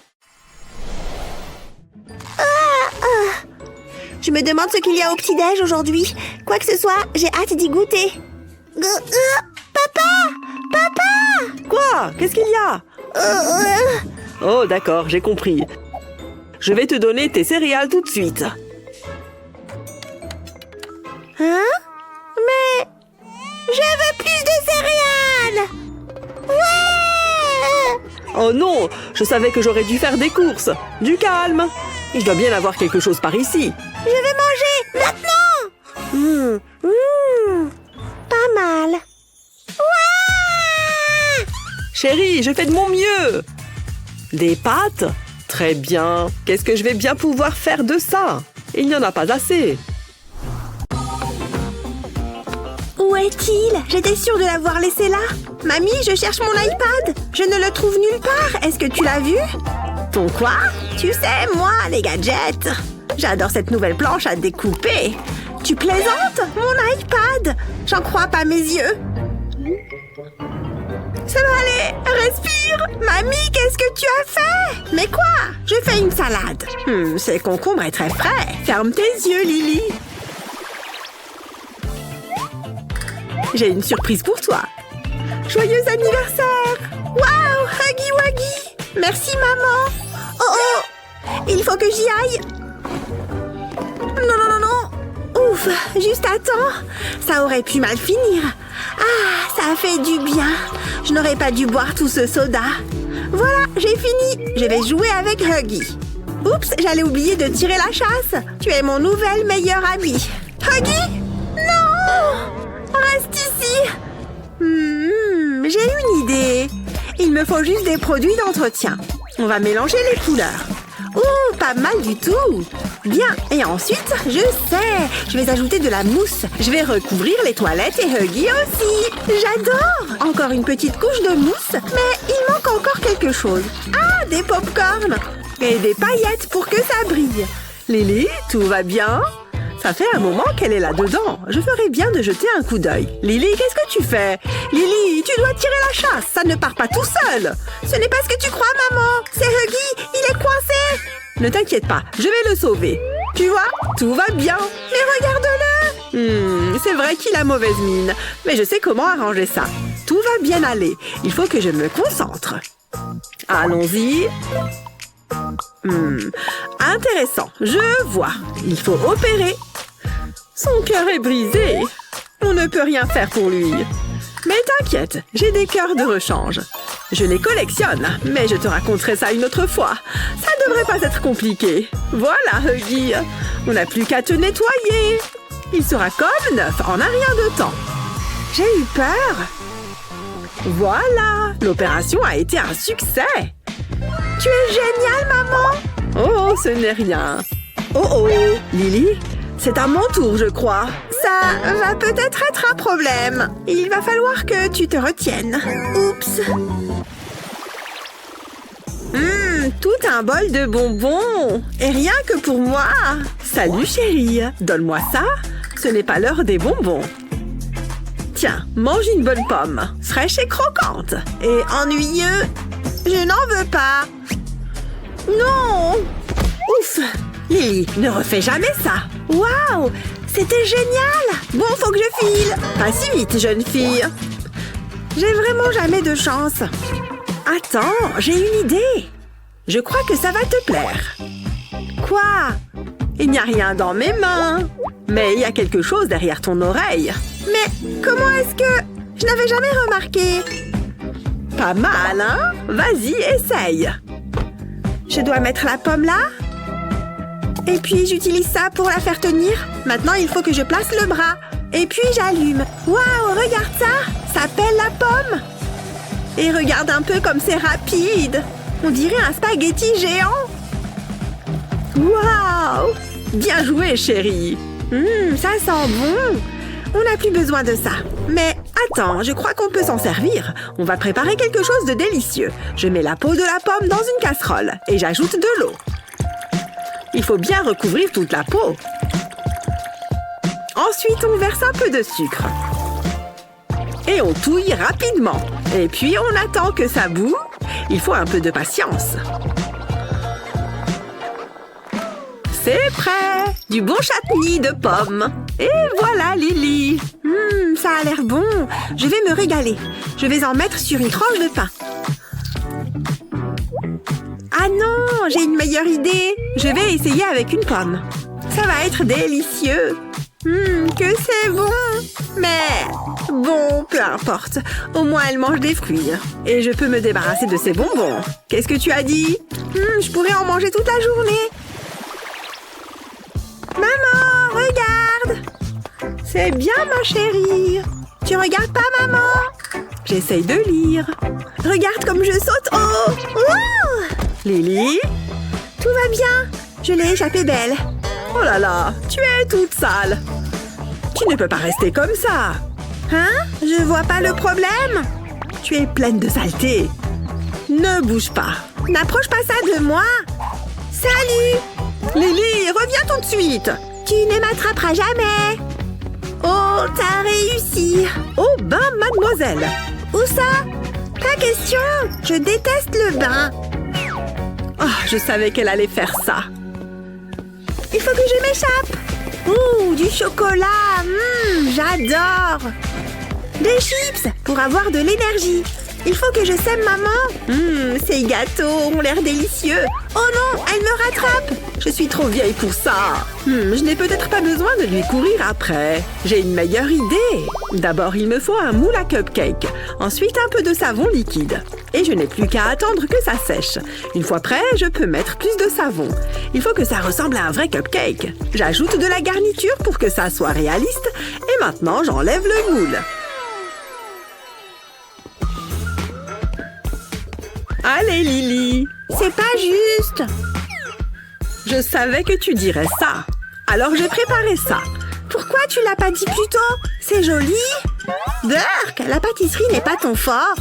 Je me demande ce qu'il y a au petit-déj aujourd'hui. Quoi que ce soit, j'ai hâte d'y goûter. Papa! Quoi? Qu'est-ce qu'il y a? Oh, d'accord, j'ai compris. Je vais te donner tes céréales tout de suite. Hein? Mais... je veux plus de céréales! Ouais! Oh non, je savais que j'aurais dû faire des courses. Du calme. Il doit bien avoir quelque chose par ici. Je veux manger maintenant! Pas mal. Ouais! Chérie, je fais de mon mieux. Des pâtes? Très bien. Qu'est-ce que je vais bien pouvoir faire de ça? Il n'y en a pas assez. Ouh! Où est-il? J'étais sûre de l'avoir laissé là. Mamie, je cherche mon iPad. Je ne le trouve nulle part. Est-ce que tu l'as vu? Ton quoi? Tu sais, moi, les gadgets. J'adore cette nouvelle planche à découper. Tu plaisantes? Mon iPad! J'en crois pas mes yeux. Ça va aller. Respire. Mamie, qu'est-ce que tu as fait? Mais quoi? Je fais une salade. Ces concombres est très frais. Ferme tes yeux, Lily. J'ai une surprise pour toi. Joyeux anniversaire! Waouh! Huggy Wuggy! Merci, maman! Oh! Il faut que j'y aille! Non! Ouf! Juste à temps! Ça aurait pu mal finir! Ah! Ça a fait du bien! Je n'aurais pas dû boire tout ce soda! Voilà! J'ai fini! Je vais jouer avec Huggy! Oups! J'allais oublier de tirer la chasse! Tu es mon nouvel meilleur ami! Huggy! Non! Reste ici! J'ai une idée. Il me faut juste des produits d'entretien. On va mélanger les couleurs. Oh, pas mal du tout. Bien, et ensuite, je sais, je vais ajouter de la mousse. Je vais recouvrir les toilettes et Huggy aussi. J'adore. Encore une petite couche de mousse, mais il manque encore quelque chose. Ah, des pop-corn et des paillettes pour que ça brille. Lily, tout va bien? Ça fait un moment qu'elle est là-dedans. Je ferais bien de jeter un coup d'œil. Lily, qu'est-ce que tu fais? Lily, tu dois tirer la chasse. Ça ne part pas tout seul. Ce n'est pas ce que tu crois, maman. C'est Huggy. Il est coincé. Ne t'inquiète pas. Je vais le sauver. Tu vois, tout va bien. Mais regarde-le. C'est vrai qu'il a mauvaise mine. Mais je sais comment arranger ça. Tout va bien aller. Il faut que je me concentre. Allons-y. Intéressant, je vois. Il faut opérer. Son cœur est brisé. On ne peut rien faire pour lui. Mais t'inquiète, j'ai des cœurs de rechange. Je les collectionne, mais je te raconterai ça une autre fois. Ça devrait pas être compliqué. Voilà, Huggy. On n'a plus qu'à te nettoyer. Il sera comme neuf en un rien de temps. J'ai eu peur. Voilà, l'opération a été un succès. Tu es géniale, maman! Oh, ce n'est rien. Oh, Lily, c'est à mon tour, je crois. Ça va peut-être être un problème. Il va falloir que tu te retiennes. Oups. Tout un bol de bonbons. Et rien que pour moi. Salut, chérie. Donne-moi ça. Ce n'est pas l'heure des bonbons. Tiens, mange une bonne pomme. Fraîche et croquante. Et ennuyeux. Je n'en veux pas. Non! Ouf! Lily, ne refais jamais ça. Waouh! C'était génial! Bon, faut que je file. Pas si vite, jeune fille. J'ai vraiment jamais de chance. Attends, j'ai une idée. Je crois que ça va te plaire. Quoi? Il n'y a rien dans mes mains. Mais il y a quelque chose derrière ton oreille. Mais comment est-ce que... Je n'avais jamais remarqué. Pas mal, hein? Vas-y, essaye. Je dois mettre la pomme là. Et puis, j'utilise ça pour la faire tenir. Maintenant, il faut que je place le bras. Et puis, j'allume. Waouh, regarde ça! Ça pèle la pomme. Et regarde un peu comme c'est rapide. On dirait un spaghetti géant. Waouh! Bien joué, chérie. Ça sent bon. On n'a plus besoin de ça. Mais attends, je crois qu'on peut s'en servir. On va préparer quelque chose de délicieux. Je mets la peau de la pomme dans une casserole et j'ajoute de l'eau. Il faut bien recouvrir toute la peau. Ensuite, on verse un peu de sucre. Et on touille rapidement. Et puis, on attend que ça bout. Il faut un peu de patience. C'est prêt! Du bon chutney de pommes. Et voilà, Lily. Ça a l'air bon. Je vais me régaler. Je vais en mettre sur une tranche de pain. Ah non, j'ai une meilleure idée. Je vais essayer avec une pomme. Ça va être délicieux. Que c'est bon. Mais bon, peu importe. Au moins, elle mange des fruits. Et je peux me débarrasser de ces bonbons. Qu'est-ce que tu as dit? Je pourrais en manger toute la journée. Maman, regarde! C'est bien, ma chérie. Tu regardes pas, maman? J'essaye de lire. Regarde comme je saute. Oh! Lily? Tout va bien. Je l'ai échappé belle. Oh là là, tu es toute sale. Tu ne peux pas rester comme ça. Hein? Je vois pas le problème. Tu es pleine de saleté. Ne bouge pas. N'approche pas ça de moi. Salut! Lily, reviens tout de suite. Tu ne m'attraperas jamais. Oh, t'as réussi. Oh ben, mademoiselle. Où ça? Pas question. Je déteste le bain. Oh, je savais qu'elle allait faire ça. Il faut que je m'échappe. Ouh, du chocolat. J'adore. Des chips pour avoir de l'énergie. Il faut que je sème maman. Ces gâteaux ont l'air délicieux. Oh non, elle me rattrape. Je suis trop vieille pour ça. Je n'ai peut-être pas besoin de lui courir après. J'ai une meilleure idée. D'abord, il me faut un moule à cupcake. Ensuite, un peu de savon liquide. Et je n'ai plus qu'à attendre que ça sèche. Une fois prêt, je peux mettre plus de savon. Il faut que ça ressemble à un vrai cupcake. J'ajoute de la garniture pour que ça soit réaliste. Et maintenant, j'enlève le moule. Allez, Lily. C'est pas juste. Je savais que tu dirais ça. Alors j'ai préparé ça. Pourquoi tu l'as pas dit plus tôt? C'est joli. Burk, la pâtisserie n'est pas ton fort.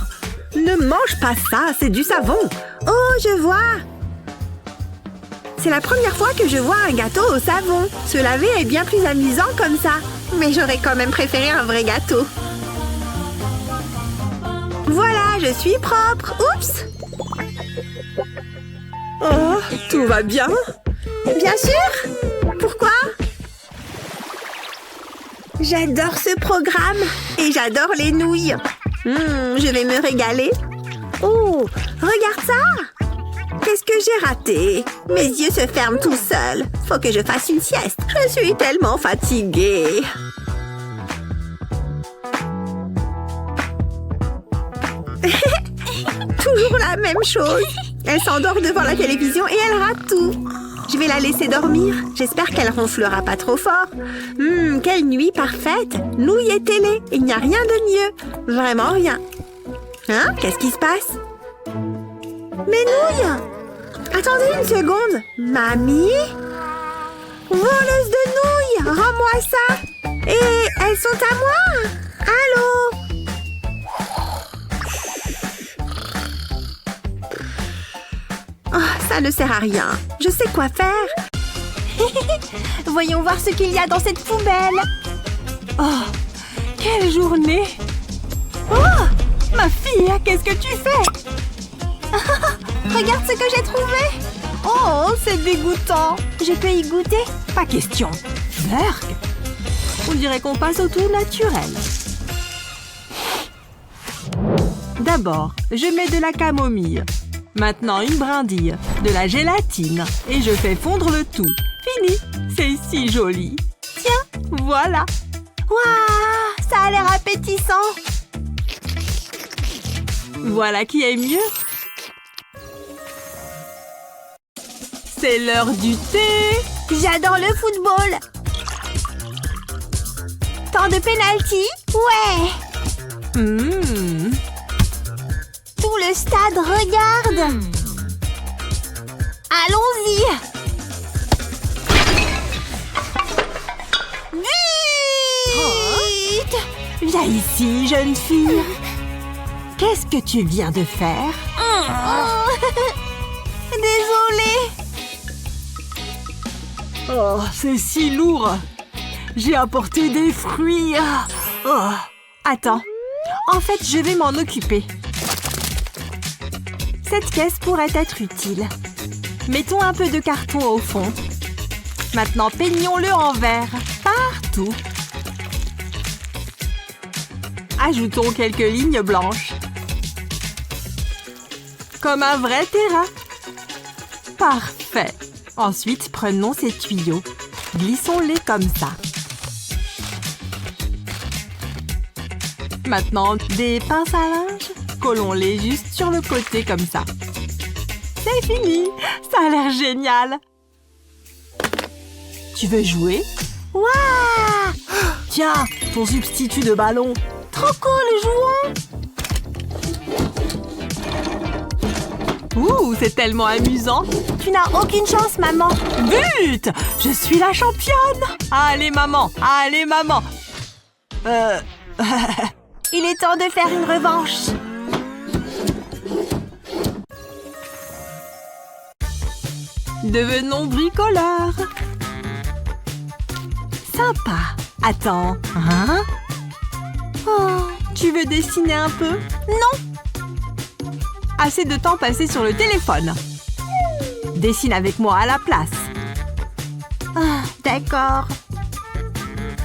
Ne mange pas ça, c'est du savon. Oh, je vois. C'est la première fois que je vois un gâteau au savon. Se laver est bien plus amusant comme ça. Mais j'aurais quand même préféré un vrai gâteau. Voilà, je suis propre. Oups! Oh, tout va bien? Bien sûr! Pourquoi? J'adore ce programme et j'adore les nouilles. Je vais me régaler. Oh, regarde ça! Qu'est-ce que j'ai raté? Mes yeux se ferment tout seuls. Faut que je fasse une sieste. Je suis tellement fatiguée. Toujours la même chose. Elle s'endort devant la télévision et elle rate tout. Je vais la laisser dormir. J'espère qu'elle ronflera pas trop fort. Quelle nuit parfaite. Nouilles et télé. Il n'y a rien de mieux. Vraiment rien. Hein? Qu'est-ce qui se passe? Mes nouilles! Attendez une seconde. Mamie? Voleuse de nouilles! Rends-moi ça! Et elles sont à moi! Allô? Oh, ça ne sert à rien. Je sais quoi faire. Voyons voir ce qu'il y a dans cette poubelle. Oh, quelle journée! Oh, ma fille, qu'est-ce que tu fais? Regarde ce que j'ai trouvé. Oh, c'est dégoûtant. Je peux y goûter? Pas question. Burk! On dirait qu'on passe au tout naturel. D'abord, je mets de la camomille. Maintenant, une brindille, de la gélatine. Et je fais fondre le tout. Fini! C'est si joli. Tiens, voilà. Waouh, ça a l'air appétissant. Voilà qui est mieux. C'est l'heure du thé. J'adore le football. Temps de pénalty? Ouais. Tout le stade regarde. Allons-y. Vite! Viens ici, jeune fille. Qu'est-ce que tu viens de faire? Désolée. Oh, c'est si lourd. J'ai apporté des fruits. Oh. Attends. En fait, je vais m'en occuper. Cette caisse pourrait être utile. Mettons un peu de carton au fond. Maintenant, peignons-le en vert. Partout. Ajoutons quelques lignes blanches. Comme un vrai terrain. Parfait. Ensuite, prenons ces tuyaux. Glissons-les comme ça. Maintenant, des pinces à linge. Collons-les juste sur le côté comme ça. C'est fini! Ça a l'air génial! Tu veux jouer? Waouh! Tiens, ton substitut de ballon. Trop cool, jouons! Ouh, c'est tellement amusant! Tu n'as aucune chance, maman! But! Je suis la championne! Allez, maman! Allez, maman! Il est temps de faire une revanche. Devenons bricoleurs. Sympa. Attends, hein? Oh, tu veux dessiner un peu? Non. Assez de temps passé sur le téléphone. Dessine avec moi à la place. Ah, d'accord.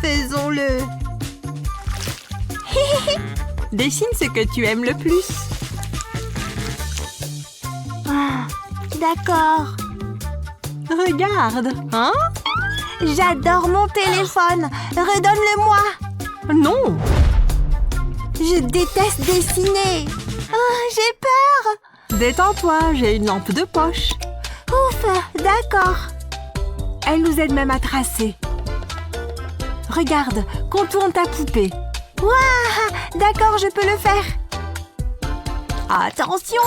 Faisons-le. Dessine ce que tu aimes le plus. Ah, d'accord. Regarde, hein? J'adore mon téléphone. Redonne-le-moi. Non. Je déteste dessiner. Ah, j'ai peur. Détends-toi, j'ai une lampe de poche. Ouf, d'accord. Elle nous aide même à tracer. Regarde, contourne ta poupée. Waouh, d'accord, je peux le faire. Attention.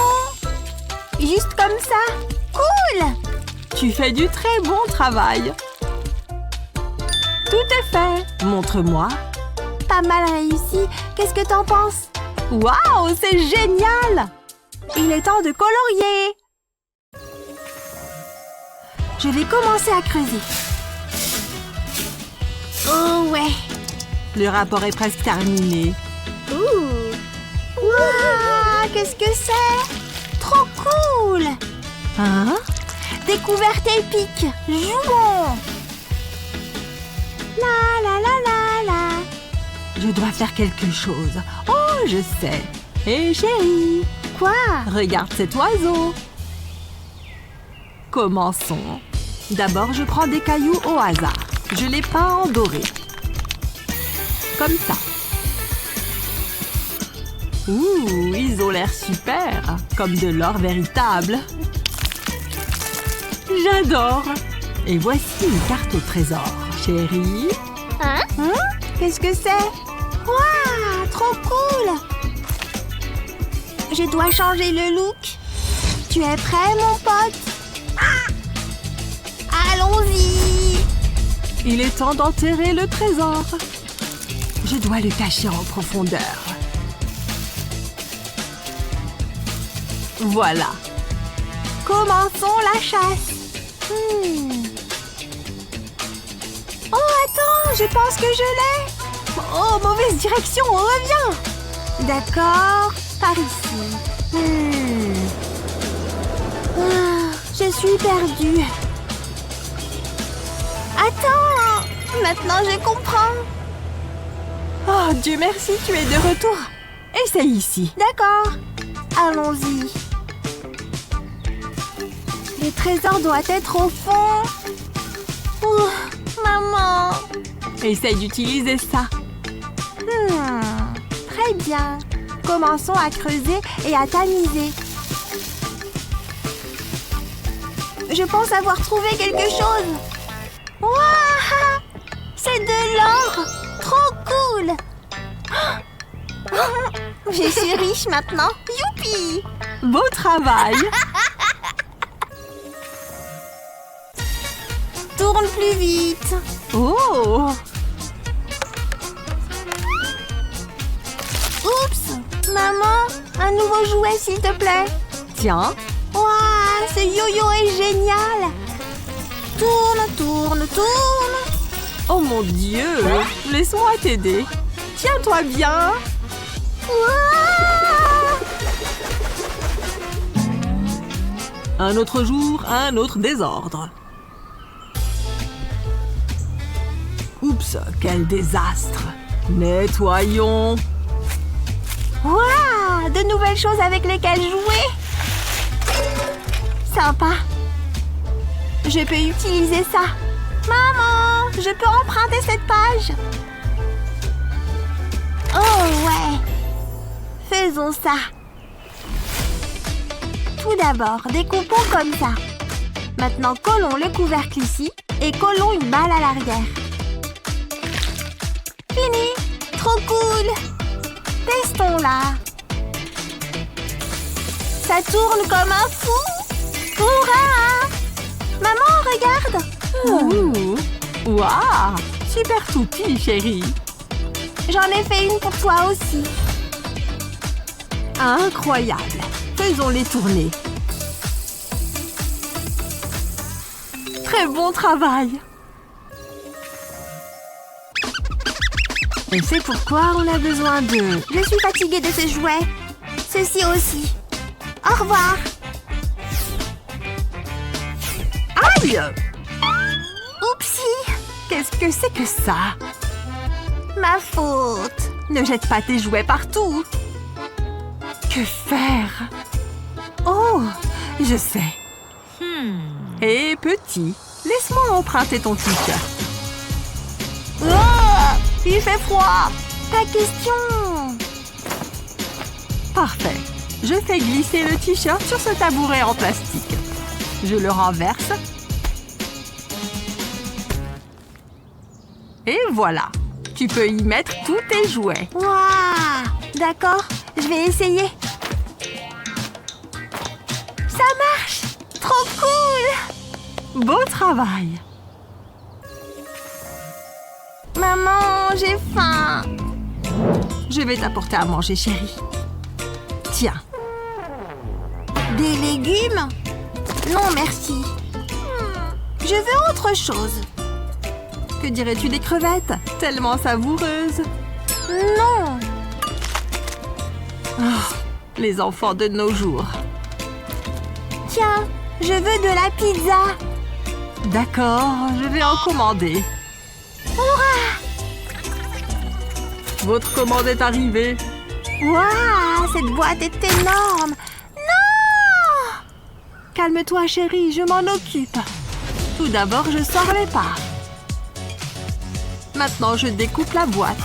Juste comme ça. Cool. Tu fais du très bon travail. Tout est fait. Montre-moi. Pas mal réussi. Qu'est-ce que t'en penses? Waouh, c'est génial! Il est temps de colorier. Je vais commencer à creuser. Oh ouais. Le rapport est presque terminé. Ouh. Waouh, qu'est-ce que c'est? Trop cool. Hein? Découverte épique. Jouons. La la la la la. Je dois faire quelque chose. Oh, je sais. Hé, chérie, Quoi? regarde cet oiseau. Commençons. D'abord, je prends des cailloux au hasard. Je les peins en doré. Comme ça. Ouh, ils ont l'air super. Comme de l'or véritable. J'adore. Et voici une carte au trésor. Chérie. Hein? Qu'est-ce que c'est? Waouh, trop cool! Je dois changer le look. Tu es prêt, mon pote? Allons-y! Il est temps d'enterrer le trésor. Je dois le cacher en profondeur. Voilà. Commençons la chasse. Oh, attends, je pense que je l'ai. Oh, mauvaise direction, on revient. D'accord, par ici. Ah, je suis perdue. Attends, maintenant je comprends. Oh, Dieu merci, tu es de retour. Essaye ici. D'accord, allons-y. Le trésor doit être au fond. Ouh, maman. Essaye d'utiliser ça. Très bien. Commençons à creuser et à tamiser. Je pense avoir trouvé quelque chose. Waouh! C'est de l'or! Trop cool! Je suis riche maintenant. Youpi! Beau travail. Tourne plus vite. Oh, Oups! Maman, un nouveau jouet s'il te plaît. tiens. Waouh, ce yo-yo est génial! Tourne, tourne, tourne! Oh mon Dieu, laisse-moi t'aider. Tiens-toi bien. Waouh! Un autre jour, un autre désordre. Oups, quel désastre. Nettoyons. Waouh! De nouvelles choses avec lesquelles jouer! Sympa! Je peux utiliser ça! Maman! Je peux emprunter cette page! Oh ouais! Faisons ça! Tout d'abord, découpons comme ça. Maintenant, collons le couvercle ici et collons une balle à l'arrière. Fini! Trop cool! Testons-la! Ça tourne comme un fou! Hurrah! Maman, regarde! Ouh, waouh, super toupie, chérie. J'en ai fait une pour toi aussi. Incroyable. Faisons-les tourner. Très bon travail. Et c'est pourquoi on a besoin de... Je suis fatiguée de ce jouet. Ceci aussi. Au revoir. Aïe! Oupsie. Qu'est-ce que c'est que ça? Ma faute. Ne jette pas tes jouets partout. Que faire? Oh, je sais. Hé, petit, laisse-moi emprunter ton t-shirt. Oh, il fait froid. Pas question. Parfait. Je fais glisser le t-shirt sur ce tabouret en plastique. Je le renverse. Et voilà. Tu peux y mettre tous tes jouets. Waouh. D'accord, je vais essayer. Ça marche. Trop cool. Beau travail. Maman, j'ai faim. Je vais t'apporter à manger, chérie. Tiens. Des légumes? Non, merci. Je veux autre chose. Que dirais-tu des crevettes? Tellement savoureuses. Non. Oh, les enfants de nos jours. Tiens, je veux de la pizza. D'accord, je vais en commander. Votre commande est arrivée. Waouh, cette boîte est énorme. Non! Calme-toi, chérie, je m'en occupe. Tout d'abord, je sors les parts. Maintenant, je découpe la boîte.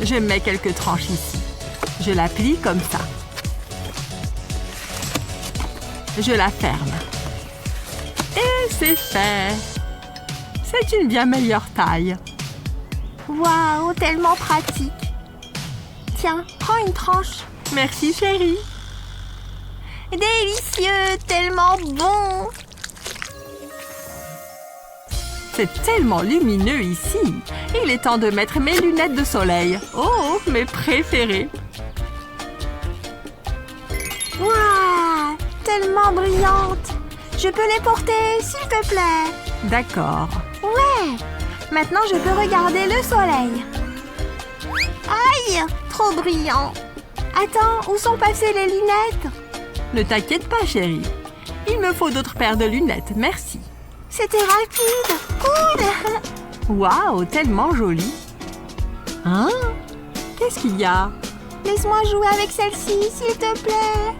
Je mets quelques tranches ici. Je la plie comme ça. Je la ferme. Et c'est fait. C'est une bien meilleure taille. Waouh, tellement pratique. Tiens, prends une tranche. Merci, chérie. Délicieux, tellement bon. C'est tellement lumineux ici. Il est temps de mettre mes lunettes de soleil. Oh, mes préférées. Waouh, tellement brillantes. Je peux les porter, s'il te plaît. D'accord. Ouais. Maintenant, je peux regarder le soleil. Aïe, trop brillant. Attends, où sont passées les lunettes? Ne t'inquiète pas, chérie. Il me faut d'autres paires de lunettes, merci. C'était rapide. Cool. Waouh, tellement joli. Hein? Qu'est-ce qu'il y a? Laisse-moi jouer avec celle-ci, s'il te plaît.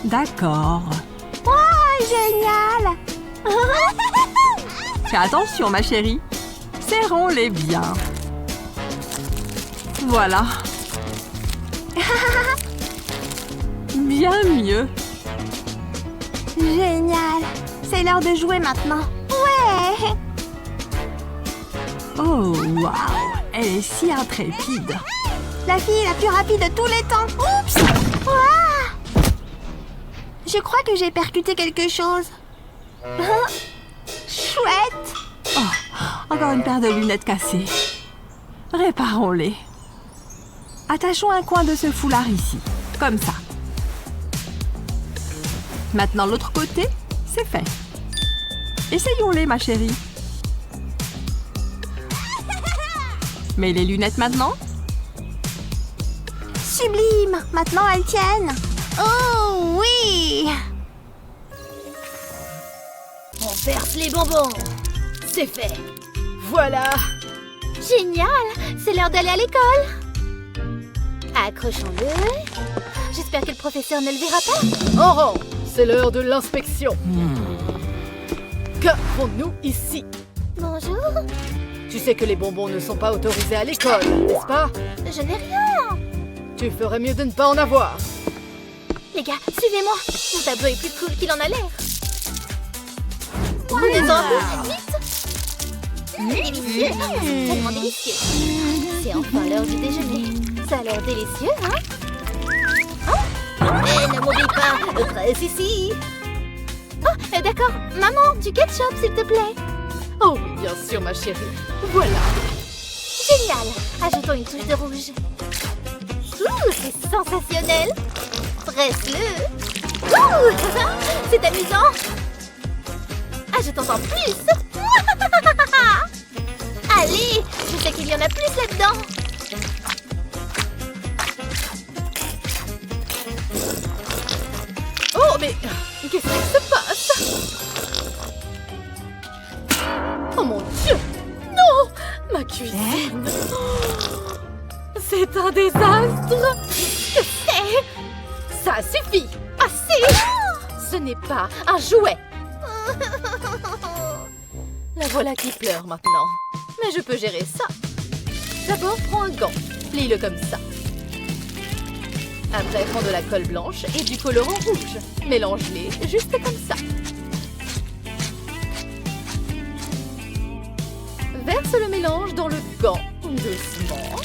D'accord. Waouh, génial. Fais attention, ma chérie. Serrons-les bien. Voilà. Bien mieux. Génial. C'est l'heure de jouer maintenant. Ouais. Oh, waouh. Elle est si intrépide. La fille la plus rapide de tous les temps. Oups. Ouah. Je crois que j'ai percuté quelque chose. Chouette. Oh, encore une paire de lunettes cassées. Réparons-les. Attachons un coin de ce foulard ici, comme ça. Maintenant l'autre côté, c'est fait. Essayons-les, ma chérie. Mets les lunettes maintenant. Sublime. Maintenant, elles tiennent. Oh oui. On perce les bonbons. C'est fait. Voilà. Génial. C'est l'heure d'aller à l'école. Accrochons-le. J'espère que le professeur ne le verra pas. En rang, c'est l'heure de l'inspection. Qu'avons-nous ici? Bonjour. Tu sais que les bonbons ne sont pas autorisés à l'école, n'est-ce pas? Je n'ai rien. Tu ferais mieux de ne pas en avoir. Les gars, suivez-moi. Mon tableau est plus cool qu'il en a l'air. Prenez-en un peu, vite. Délicieux. C'est tellement délicieux. C'est enfin l'heure du déjeuner. Ça a l'air délicieux, hein? Mais ne m'oublie pas, presse ici. Oh, d'accord. Maman, du ketchup, s'il te plaît. Oh oui, bien sûr, ma chérie. Voilà. Génial! Ajoutons une touche de rouge. Ouh, c'est sensationnel! Presse-le! Ouh, c'est amusant! Ajoutons en plus! Allez, je sais qu'il y en a plus là-dedans! Oh, mais qu'est-ce qui se passe? Oh mon Dieu! Non! Ma cuisine! Oh, c'est un désastre! Qu'est-ce que c'est? Ça suffit! Assez! Ce n'est pas un jouet! La voilà qui pleure maintenant. Mais je peux gérer ça. D'abord, prends un gant. Plie-le comme ça. Après, prends de la colle blanche et du colorant rouge. Mélange-les juste comme ça. Verse le mélange dans le gant. Doucement.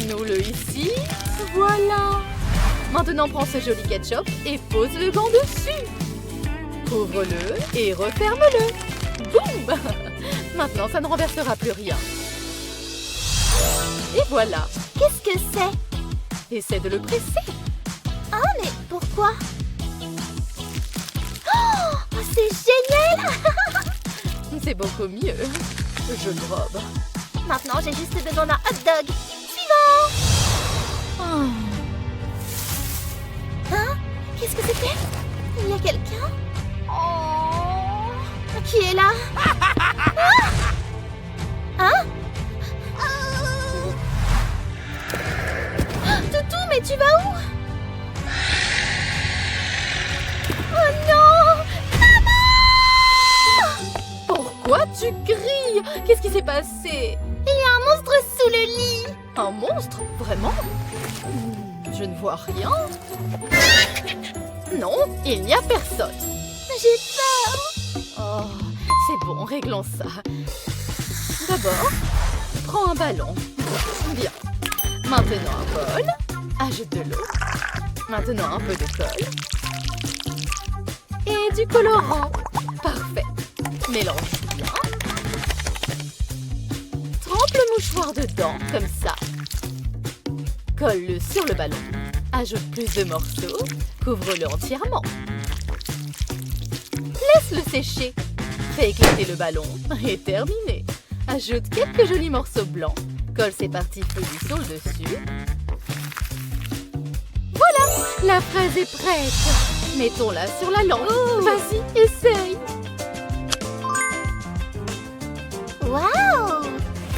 Nous-le ici. Voilà. Maintenant, prends ce joli ketchup et pose le gant dessus. Ouvre-le et referme-le. Boum! Maintenant, ça ne renversera plus rien. Et voilà. Qu'est-ce que c'est? Essaie de le presser. Ah, mais pourquoi? Oh, c'est génial! C'est beaucoup mieux. Jolie robe. Maintenant, j'ai juste besoin d'un hot dog. Suivant! Oh. Hein? Qu'est-ce que c'était? Il y a quelqu'un? Oh! Qui est là? Ah! Hein? Toutou, mais tu vas où? Oh non! Pourquoi tu cries? Qu'est-ce qui s'est passé? Il y a un monstre sous le lit! Un monstre? Vraiment? Je ne vois rien. Non, il n'y a personne. J'ai peur! Oh, c'est bon, réglons ça. D'abord, prends un ballon. Bien. Maintenant un bol. Ajoute de l'eau. Maintenant un peu de colle. Et du colorant. Parfait. Mélange bien. Trempe le mouchoir dedans, comme ça. Colle-le sur le ballon. Ajoute plus de morceaux. Couvre-le entièrement. Laisse-le sécher. Fais éclater le ballon. Et terminé. Ajoute quelques jolis morceaux blancs. Colle ces parties feuillues sur le dessus. Voilà, la fraise est prête. Mettons-la sur la lampe. Vas-y, essaye. Waouh!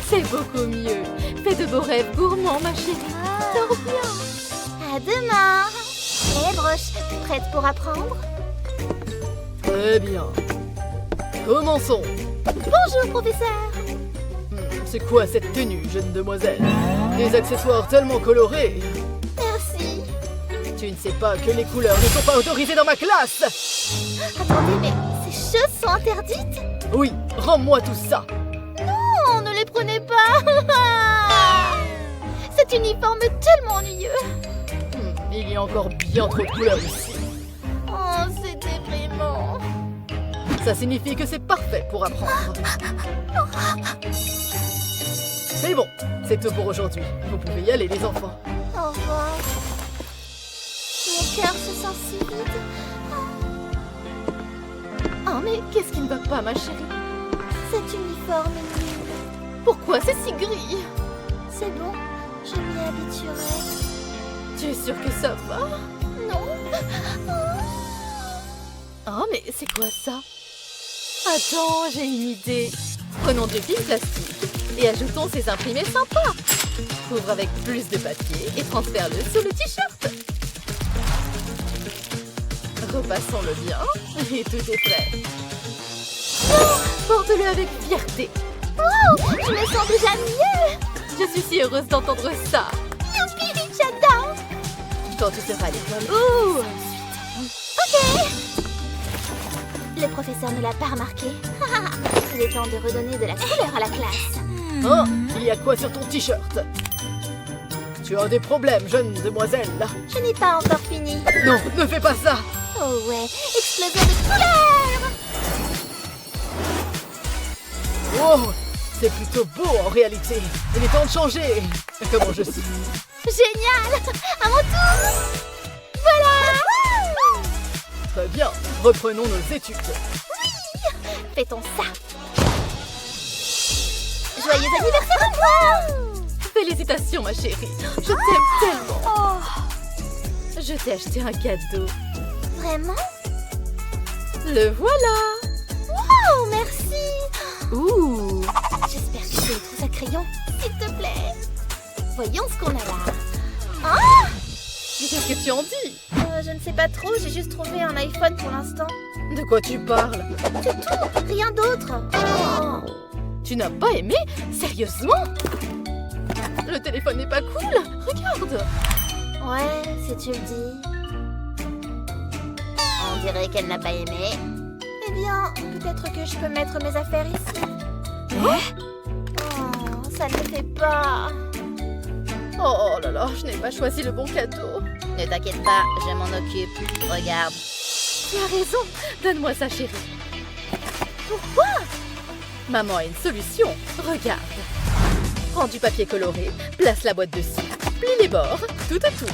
C'est beaucoup mieux. Fais de beaux rêves gourmands, ma chérie. Dors bien. À demain! Hé, Broche, prête pour apprendre? Très bien. Commençons. Bonjour, professeur! C'est quoi cette tenue, jeune demoiselle? Des accessoires tellement colorés. Merci! Tu ne sais pas que les couleurs ne sont pas autorisées dans ma classe. Attendez, mais ces choses sont interdites? Oui, rends-moi tout ça. Non, ne les prenez pas! Cet uniforme est tellement ennuyeux! Il y a encore bien trop de couleurs ici. Oh, c'est déprimant! Ça signifie que c'est parfait pour apprendre. C'est bon, c'est tout pour aujourd'hui. Vous pouvez y aller, les enfants. Au revoir. Mon cœur se sent si vide. Ah, mais qu'est-ce qui ne va pas, ma chérie? Cet uniforme est nul. Pourquoi c'est si gris? C'est bon, je m'y habituerai. Tu es sûre que ça va? Non. Ah, mais c'est quoi ça? Attends, j'ai une idée. Prenons du film plastique et ajoutons ces imprimés sympas. Couvre avec plus de papier et transfère-le sur le t-shirt. Repassons-le bien et tout est prêt. Oh, porte-le avec fierté. Oh, je me sens déjà mieux. Je suis si heureuse d'entendre ça. Youpi, j'adore. Quand tu seras à l'école. Ouh. Ok. Le professeur ne l'a pas remarqué. Il est temps de redonner de la couleur à la classe. Oh, il y a quoi sur ton t-shirt? Tu as des problèmes, jeune demoiselle. Je n'ai pas encore fini. Non, ne fais pas ça. Oh ouais, explosion de couleurs. Oh, c'est plutôt beau en réalité. Il est temps de changer. Comment je suis? Génial! À mon tour! Voilà! Très bien, reprenons nos études. Fêtons ça! Joyeux anniversaire à moi! Félicitations, ma chérie. Je t'aime tellement. Je t'ai acheté un cadeau. Vraiment? Le voilà. Oh, merci! Ouh. J'espère que tu trouves ça crayon, s'il te plaît. Voyons ce qu'on a là. Ah! Qu'est-ce que tu en dis? Je ne sais pas trop, j'ai juste trouvé un iPhone pour l'instant. De quoi tu parles? C'est tout, rien d'autre. Oh. Tu n'as pas aimé? Sérieusement? Le téléphone n'est pas cool? Regarde. Ouais, si tu le dis. On dirait qu'elle n'a pas aimé. Eh bien, peut-être que je peux mettre mes affaires ici. Oh, ça ne le fait pas. Oh là là, je n'ai pas choisi le bon cadeau. Ne t'inquiète pas, je m'en occupe. Regarde. Tu as raison. Donne-moi ça, chérie. Pourquoi? Maman a une solution. Regarde. Prends du papier coloré, place la boîte dessus, plie les bords, tout autour.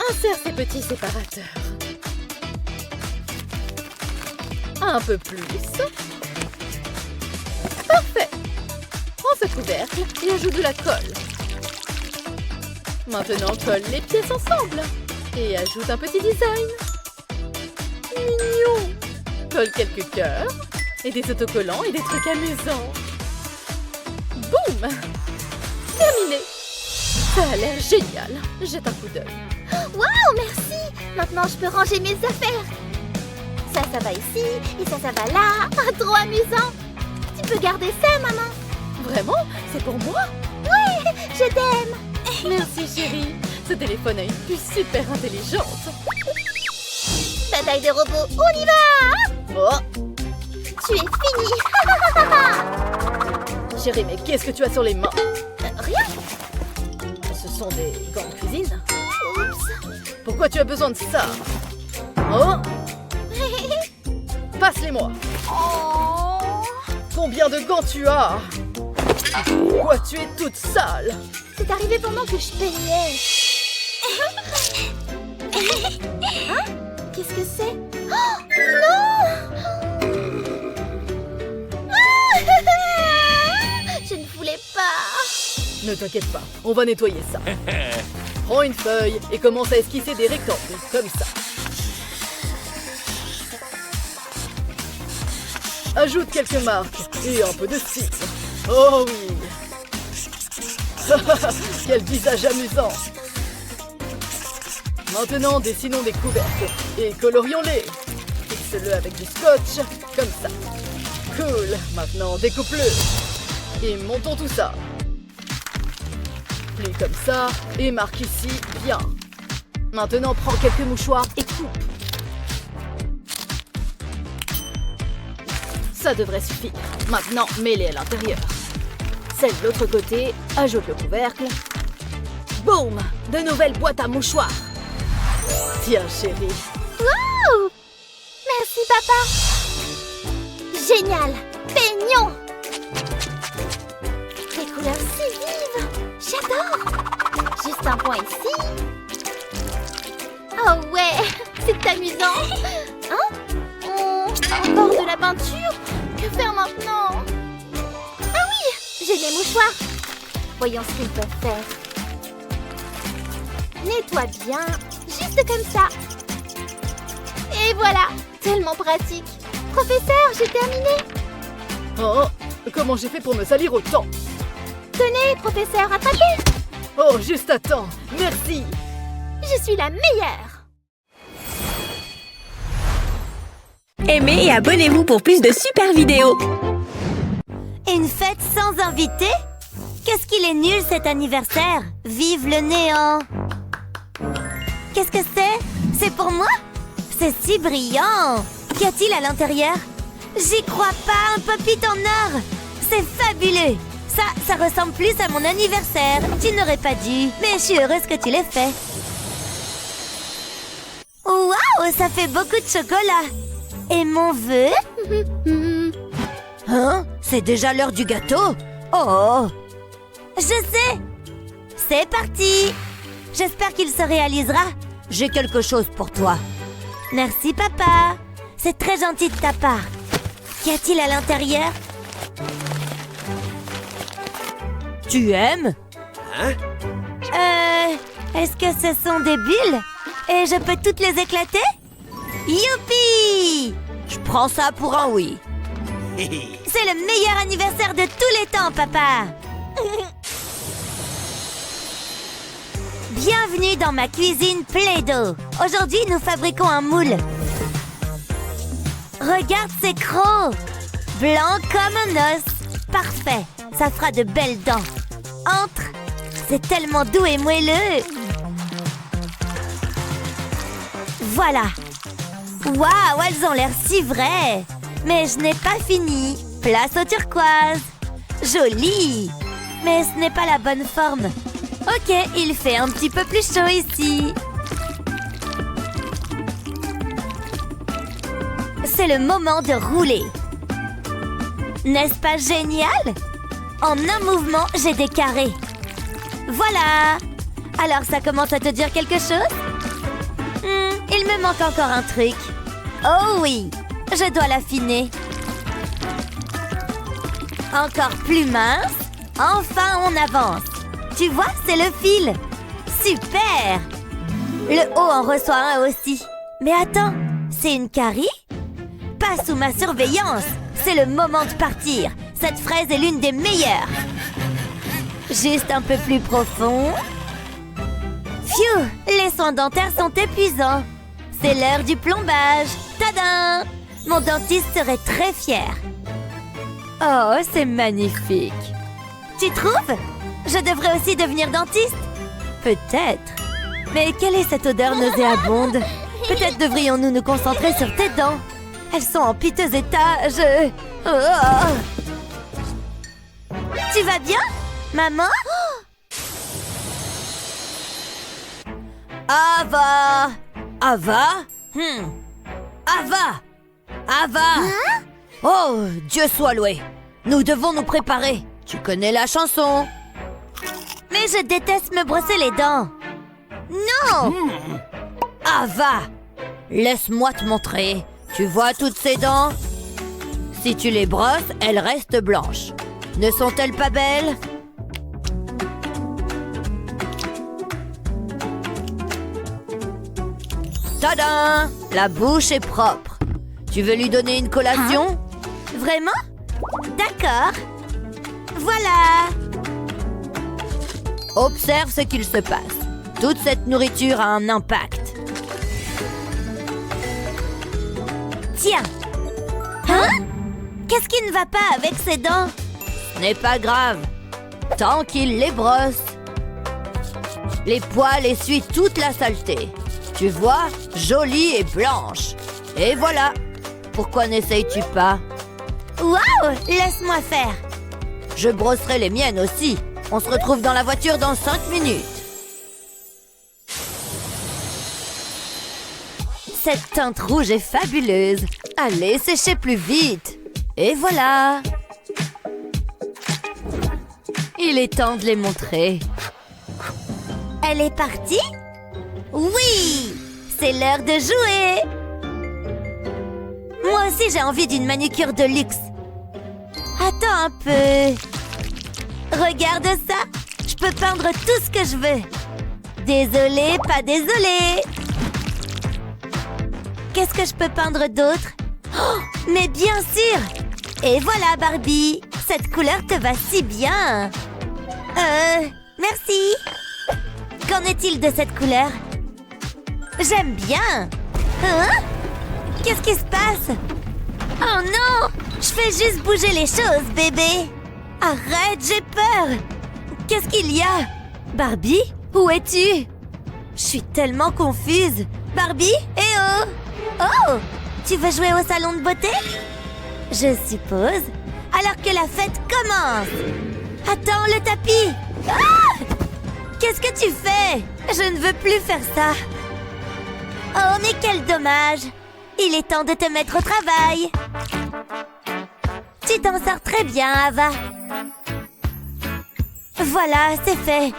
Insère ces petits séparateurs. Un peu plus. Parfait. Prends ce couvercle et ajoute de la colle. Maintenant, colle les pièces ensemble. Et ajoute un petit design. Mignon. Colle quelques cœurs. Et des autocollants et des trucs amusants. Boum! Terminé. Ça a l'air génial. Jette un coup d'œil. Waouh, merci! Maintenant, je peux ranger mes affaires. Ça va ici, et ça va là. Ah, trop amusant! Tu peux garder ça, maman. Vraiment? C'est pour moi? Oui, je t'aime. Merci, chérie. Ce téléphone a une puce super intelligente. Bataille de robots, on y va! Oh! Tu es fini. Chérie, mais qu'est-ce que tu as sur les mains? Rien. Ce sont des gants de cuisine. Oups. Pourquoi tu as besoin de ça? Oh! Passe-les-moi. Oh. Combien de gants tu as? Pourquoi tu es toute sale? C'est arrivé pendant que je peignais. Hein? Qu'est-ce que c'est? Oh, non! Je ne voulais pas. Ne t'inquiète pas, on va nettoyer ça. Prends une feuille et commence à esquisser des rectangles, comme ça. Ajoute quelques marques et un peu de style. Oh oui! Quel visage amusant! Maintenant, dessinons des couvercles et colorions-les. Fixe-le avec du scotch, comme ça. Cool! Maintenant, découpe-le. Et montons tout ça. Plie comme ça et marque ici, bien. Maintenant, prends quelques mouchoirs et coupe. Ça devrait suffire. Maintenant, mets-les à l'intérieur. Celle de l'autre côté, ajoute le couvercle. Boum! De nouvelles boîtes à mouchoirs. Tiens, chérie. Wow! Merci, papa. Génial. Peignons. Des couleurs si vives. J'adore. Juste un point ici. Oh ouais, c'est amusant. Hein? Encore de la peinture? Que faire maintenant? Ah oui, j'ai mes mouchoirs. Voyons ce qu'ils peuvent faire. Nettoie bien, juste comme ça. Et voilà, tellement pratique. Professeur, j'ai terminé. Oh, comment j'ai fait pour me salir autant? Tenez, professeur, attrapez. Oh, juste à temps. Merci. Je suis la meilleure. Aimez et abonnez-vous pour plus de super vidéos. Une fête sans invité? Qu'est-ce qu'il est nul cet anniversaire! Vive le néant! Qu'est-ce que c'est? C'est pour moi? C'est si brillant! Qu'y a-t-il à l'intérieur? J'y crois pas! Un pop-it en or! C'est fabuleux! Ça ressemble plus à mon anniversaire! Tu n'aurais pas dû, mais je suis heureuse que tu l'aies fait! Waouh! Ça fait beaucoup de chocolat! Et mon vœu? Hein? C'est déjà l'heure du gâteau? Oh! Je sais! C'est parti! J'espère qu'il se réalisera. J'ai quelque chose pour toi. Merci, papa. C'est très gentil de ta part. Qu'y a-t-il à l'intérieur? Tu aimes? Est-ce que ce sont des bulles? Et je peux toutes les éclater? Youpi! Je prends ça pour un oui. C'est le meilleur anniversaire de tous les temps, papa! Bienvenue dans ma cuisine Play-Doh. Aujourd'hui, nous fabriquons un moule. Regarde ces crocs! Blanc comme un os. Parfait, ça fera de belles dents. Entre! C'est tellement doux et moelleux! Voilà! Waouh, elles ont l'air si vraies! Mais je n'ai pas fini. Place au turquoise. Joli! Mais ce n'est pas la bonne forme. Ok, il fait un petit peu plus chaud ici. C'est le moment de rouler. N'est-ce pas génial? En un mouvement, j'ai des carrés. Voilà! Alors ça commence à te dire quelque chose? Il me manque encore un truc. Oh oui! Je dois l'affiner. Encore plus mince. Enfin, on avance. Tu vois, c'est le fil. Super! Le haut en reçoit un aussi. Mais attends, c'est une carie? Pas sous ma surveillance. C'est le moment de partir. Cette fraise est l'une des meilleures. Juste un peu plus profond. Phew! Les soins dentaires sont épuisants. C'est l'heure du plombage. Tadam! Mon dentiste serait très fier. Oh, c'est magnifique. Tu trouves? Je devrais aussi devenir dentiste? Peut-être. Mais quelle est cette odeur nauséabonde? Peut-être devrions-nous nous concentrer sur tes dents. Elles sont en piteux état. Oh. Tu vas bien, maman? Ava! Ava? Ava! Ava! Hein? Oh, Dieu soit loué! Nous devons nous préparer. Tu connais la chanson. Mais je déteste me brosser les dents. Non! Ava! Laisse-moi te montrer. Tu vois toutes ces dents? Si tu les brosses, elles restent blanches. Ne sont-elles pas belles? Tadam! La bouche est propre. Tu veux lui donner une collation? Vraiment? D'accord. Voilà. Observe ce qu'il se passe. Toute cette nourriture a un impact. Tiens. Hein? Qu'est-ce qui ne va pas avec ses dents? Ce n'est pas grave. Tant qu'il les brosse. Les poils essuient toute la saleté. Tu vois, jolie et blanche. Et voilà. Pourquoi n'essayes-tu pas? Waouh! Laisse-moi faire. Je brosserai les miennes aussi. On se retrouve dans la voiture dans 5 minutes. Cette teinte rouge est fabuleuse. Allez, séchez plus vite. Et voilà. Il est temps de les montrer. Elle est partie? Oui! C'est l'heure de jouer! Moi aussi, j'ai envie d'une manucure de luxe. Attends un peu. Regarde ça. Je peux peindre tout ce que je veux. Désolée, pas désolée. Qu'est-ce que je peux peindre d'autre? Oh, mais bien sûr! Et voilà, Barbie. Cette couleur te va si bien. Merci. Qu'en est-il de cette couleur? J'aime bien. Hein? Qu'est-ce qui se passe? Oh non! Je fais juste bouger les choses, bébé. Arrête, j'ai peur. Qu'est-ce qu'il y a? Barbie, où es-tu? Je suis tellement confuse. Barbie, eh oh! Oh! Tu veux jouer au salon de beauté? Je suppose. Alors que la fête commence. Attends, le tapis. Ah! Qu'est-ce que tu fais? Je ne veux plus faire ça. Oh, mais quel dommage. Il est temps de te mettre au travail. Tu t'en sors très bien, Ava. Voilà, c'est fait.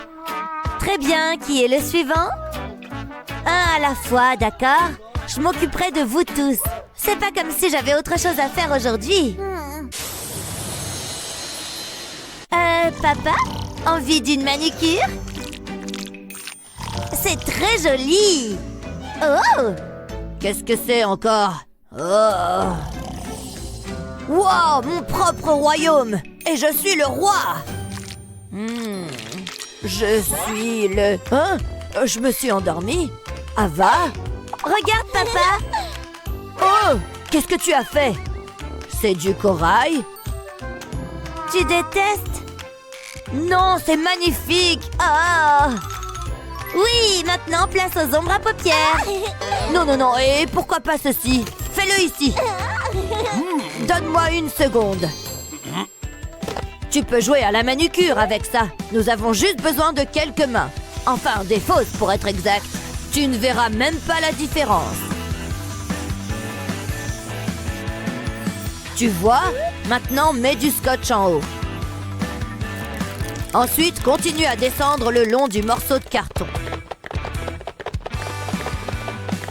Très bien, qui est le suivant? Un à la fois, d'accord? Je m'occuperai de vous tous. C'est pas comme si j'avais autre chose à faire aujourd'hui. Papa? Envie d'une manucure? C'est très joli! Oh! Qu'est-ce que c'est encore? Oh! Wow, mon propre royaume! Et je suis le roi! Je suis le... Hein? Je me suis endormie? Ava? Regarde, papa! Oh! Qu'est-ce que tu as fait? C'est du corail? Tu détestes? Non, c'est magnifique! Ah! Oui, maintenant, place aux ombres à paupières. Non, non, non, et pourquoi pas ceci? Fais-le ici. Donne-moi une seconde. Tu peux jouer à la manucure avec ça. Nous avons juste besoin de quelques mains. Enfin, des fausses pour être exact. Tu ne verras même pas la différence. Tu vois? Maintenant, mets du scotch en haut. Ensuite, continue à descendre le long du morceau de carton.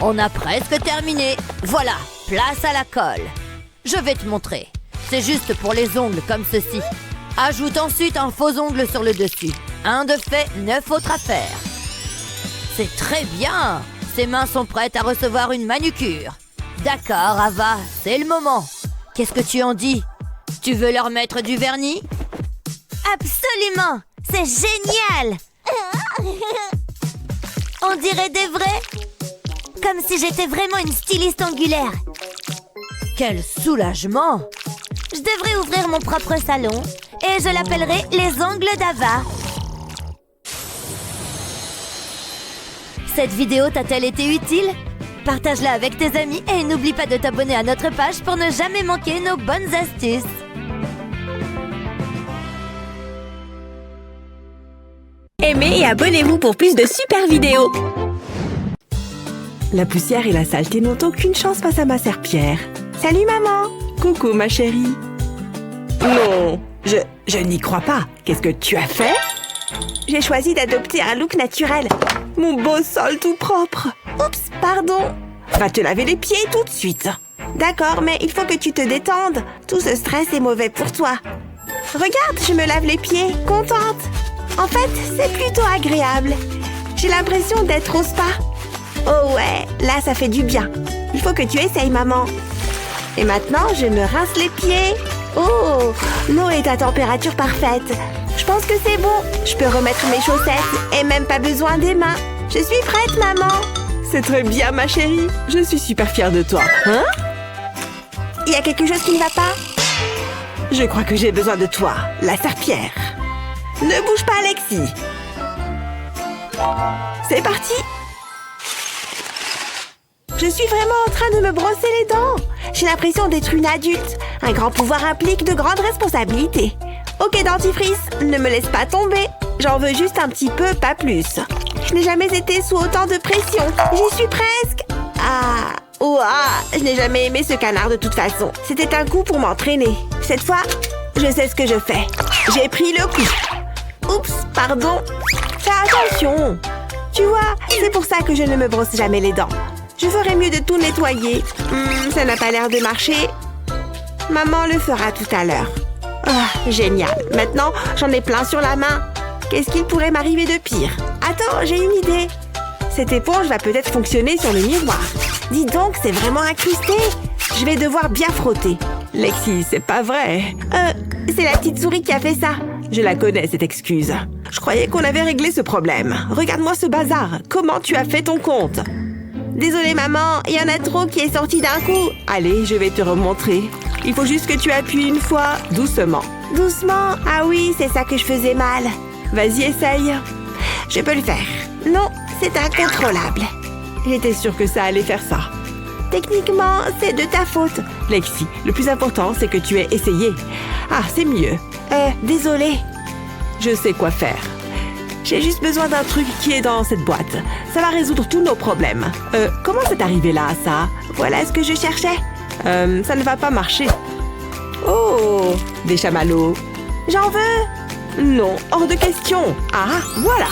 On a presque terminé. Voilà, place à la colle. Je vais te montrer. C'est juste pour les ongles comme ceci. Ajoute ensuite un faux ongle sur le dessus. Un de fait, 9 autres à faire. C'est très bien. Ses mains sont prêtes à recevoir une manucure. D'accord, Ava, c'est le moment. Qu'est-ce que tu en dis? Tu veux leur mettre du vernis? Absolument! C'est génial! On dirait des vrais? Comme si j'étais vraiment une styliste angulaire. Quel soulagement! Je devrais ouvrir mon propre salon et je l'appellerai les ongles d'Ava. Cette vidéo t'a-t-elle été utile? Partage-la avec tes amis et n'oublie pas de t'abonner à notre page pour ne jamais manquer nos bonnes astuces. Aimez et abonnez-vous pour plus de super vidéos. La poussière et la saleté n'ont aucune chance face à ma serpillère. Salut maman! Coucou ma chérie. Non, je n'y crois pas. Qu'est-ce que tu as fait? J'ai choisi d'adopter un look naturel. Mon beau sol tout propre. Oups, pardon. Va te laver les pieds tout de suite. D'accord, mais il faut que tu te détendes. Tout ce stress est mauvais pour toi. Regarde, je me lave les pieds, contente. En fait, c'est plutôt agréable. J'ai l'impression d'être au spa. Oh ouais, là ça fait du bien. Il faut que tu essayes, maman. Et maintenant, je me rince les pieds. Oh, l'eau est à température parfaite. Je pense que c'est bon. Je peux remettre mes chaussettes et même pas besoin des mains. Je suis prête, maman. C'est très bien, ma chérie. Je suis super fière de toi. Hein? Il y a quelque chose qui ne va pas? Je crois que j'ai besoin de toi, la serpillère. Ne bouge pas, Alexis. C'est parti. Je suis vraiment en train de me brosser les dents. J'ai l'impression d'être une adulte. Un grand pouvoir implique de grandes responsabilités. Ok, dentifrice, ne me laisse pas tomber. J'en veux juste un petit peu, pas plus. Je n'ai jamais été sous autant de pression. J'y suis presque. Ah, ouah, je n'ai jamais aimé ce canard de toute façon. C'était un coup pour m'entraîner. Cette fois, je sais ce que je fais. J'ai pris le coup. Oups, pardon. Fais attention. Tu vois, c'est pour ça que je ne me brosse jamais les dents. Je ferais mieux de tout nettoyer. Ça n'a pas l'air de marcher. Maman le fera tout à l'heure. Oh, génial. Maintenant, j'en ai plein sur la main. Qu'est-ce qu'il pourrait m'arriver de pire? Attends, j'ai une idée. Cette éponge va peut-être fonctionner sur le miroir. Dis donc, c'est vraiment incrusté. Je vais devoir bien frotter. Lexi, c'est pas vrai. C'est la petite souris qui a fait ça. Je la connais, cette excuse. Je croyais qu'on avait réglé ce problème. Regarde-moi ce bazar. Comment tu as fait ton compte? Désolée, maman, il y en a trop qui est sorti d'un coup. Allez, je vais te remontrer. Il faut juste que tu appuies une fois, doucement. Doucement? Ah oui, c'est ça que je faisais mal. Vas-y, essaye. Je peux le faire. Non, c'est incontrôlable. J'étais sûre que ça allait faire ça. Techniquement, c'est de ta faute. Lexi, le plus important, c'est que tu aies essayé. Ah, c'est mieux. Désolée. Je sais quoi faire. J'ai juste besoin d'un truc qui est dans cette boîte. Ça va résoudre tous nos problèmes. Comment c'est arrivé là, ça? Voilà ce que je cherchais. Ça ne va pas marcher. Oh, des chamallows. J'en veux. Non, hors de question. Ah, voilà.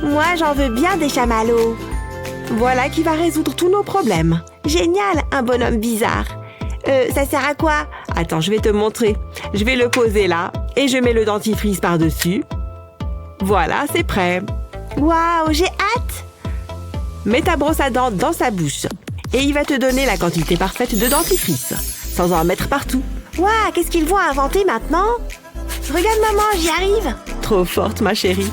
Moi, j'en veux bien des chamallows. Voilà qui va résoudre tous nos problèmes. Génial, un bonhomme bizarre. Ça sert à quoi? Attends, je vais te montrer. Je vais le poser là et je mets le dentifrice par-dessus. Voilà, c'est prêt. Waouh, j'ai hâte. Mets ta brosse à dents dans sa bouche et il va te donner la quantité parfaite de dentifrice, sans en mettre partout. Waouh, qu'est-ce qu'ils vont inventer maintenant? Regarde maman, j'y arrive. Trop forte, ma chérie.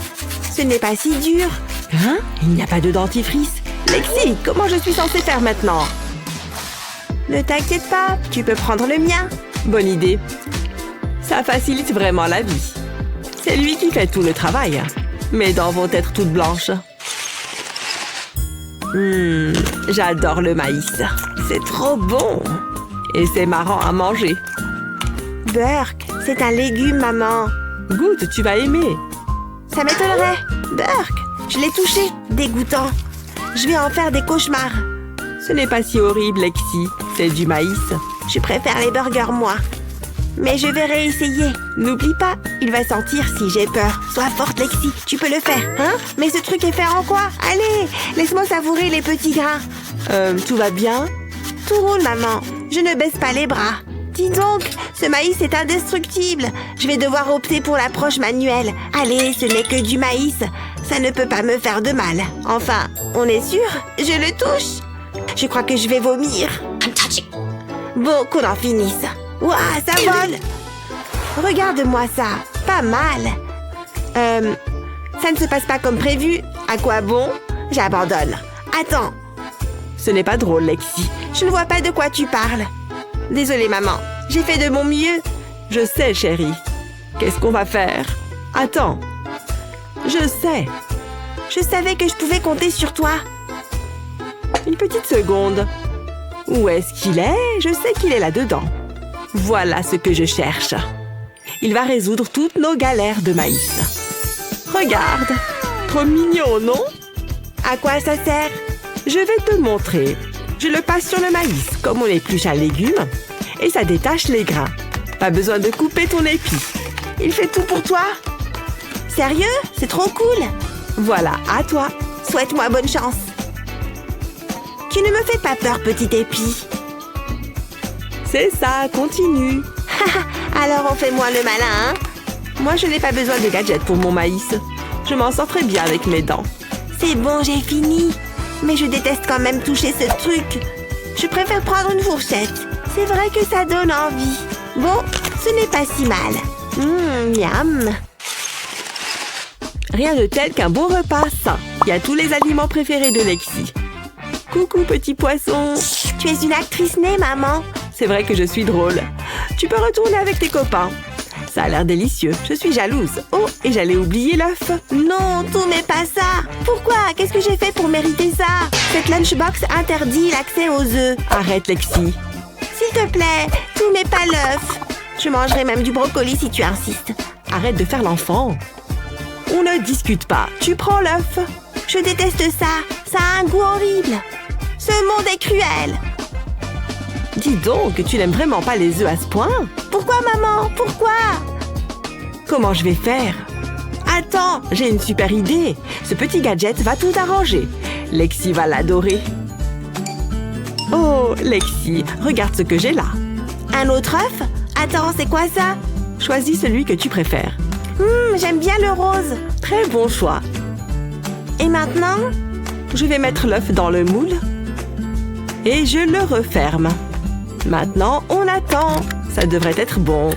Ce n'est pas si dur. Hein? Il n'y a pas de dentifrice. Lexi, comment je suis censée faire maintenant? Ne t'inquiète pas, tu peux prendre le mien. Bonne idée. Ça facilite vraiment la vie. C'est lui qui fait tout le travail. Mes dents vont être toutes blanches. J'adore le maïs. C'est trop bon. Et c'est marrant à manger. Burk, c'est un légume, maman. Goûte, tu vas aimer. Ça m'étonnerait. Burk, je l'ai touché. Dégoûtant. Je vais en faire des cauchemars. Ce n'est pas si horrible, Lexi. C'est du maïs. Je préfère les burgers, moi. Mais je vais réessayer. N'oublie pas, il va sentir si j'ai peur. Sois forte, Lexi. Tu peux le faire, hein? Mais ce truc est fait en quoi? Allez, laisse-moi savourer les petits grains. Tout va bien? Tout roule, maman. Je ne baisse pas les bras. Dis donc, ce maïs est indestructible. Je vais devoir opter pour l'approche manuelle. Allez, ce n'est que du maïs. Ça ne peut pas me faire de mal. Enfin, on est sûr? Je le touche. Je crois que je vais vomir. Bon, qu'on en finisse. Ouah, ça vole. Regarde-moi ça. Pas mal. Ça ne se passe pas comme prévu. À quoi bon? J'abandonne. Attends. Ce n'est pas drôle, Lexi. Je ne vois pas de quoi tu parles. Désolée, maman. J'ai fait de mon mieux. Je sais, chérie. Qu'est-ce qu'on va faire? Attends. Je sais. Je savais que je pouvais compter sur toi. Une petite seconde. Où est-ce qu'il est? Je sais qu'il est là-dedans. Voilà ce que je cherche. Il va résoudre toutes nos galères de maïs. Regarde. Trop mignon, non? À quoi ça sert? Je vais te montrer. Je le passe sur le maïs, comme on épluche un légume, et ça détache les grains. Pas besoin de couper ton épi. Il fait tout pour toi? Sérieux? C'est trop cool. Voilà, à toi. Souhaite-moi bonne chance. Tu ne me fais pas peur, petit épi. C'est ça, continue. Alors on fait moins le malin, hein? Moi, je n'ai pas besoin de gadgets pour mon maïs. Je m'en sors très bien avec mes dents. C'est bon, j'ai fini. Mais je déteste quand même toucher ce truc. Je préfère prendre une fourchette. C'est vrai que ça donne envie. Bon, ce n'est pas si mal. Miam. Rien de tel qu'un bon repas sain. Il y a tous les aliments préférés de Lexi. Coucou, petit poisson. Tu es une actrice née, maman. C'est vrai que je suis drôle. Tu peux retourner avec tes copains. Ça a l'air délicieux. Je suis jalouse. Oh, et j'allais oublier l'œuf. Non, tout mais pas ça. Pourquoi? Qu'est-ce que j'ai fait pour mériter ça? Cette lunchbox interdit l'accès aux œufs. Arrête, Lexi. S'il te plaît, tout mais pas l'œuf. Je mangerai même du brocoli si tu insistes. Arrête de faire l'enfant. On ne discute pas. Tu prends l'œuf. Je déteste ça. Ça a un goût horrible. Ce monde est cruel. Dis donc, tu n'aimes vraiment pas les œufs à ce point? Pourquoi, maman? Pourquoi? Comment je vais faire? Attends, j'ai une super idée. Ce petit gadget va tout arranger. Lexi va l'adorer. Oh, Lexi, regarde ce que j'ai là. Un autre œuf? Attends, c'est quoi ça? Choisis celui que tu préfères. J'aime bien le rose. Très bon choix. Et maintenant? Je vais mettre l'œuf dans le moule. Et je le referme. Maintenant, on attend. Ça devrait être bon.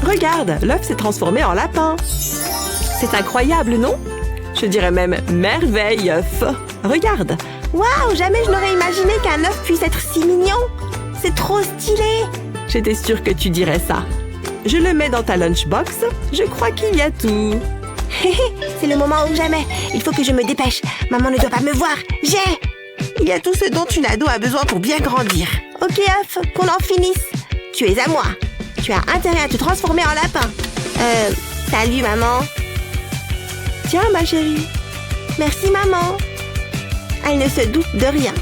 Regarde, l'œuf s'est transformé en lapin. C'est incroyable, non? Je dirais même merveille, œuf. Regarde. Waouh, jamais je n'aurais imaginé qu'un œuf puisse être si mignon. C'est trop stylé. J'étais sûre que tu dirais ça. Je le mets dans ta lunchbox. Je crois qu'il y a tout. C'est le moment ou jamais. Il faut que je me dépêche. Maman ne doit pas me voir. Il y a tout ce dont une ado a besoin pour bien grandir. Ok, œuf, qu'on en finisse. Tu es à moi. Tu as intérêt à te transformer en lapin. Salut, maman. Tiens, ma chérie. Merci, maman. Elle ne se doute de rien.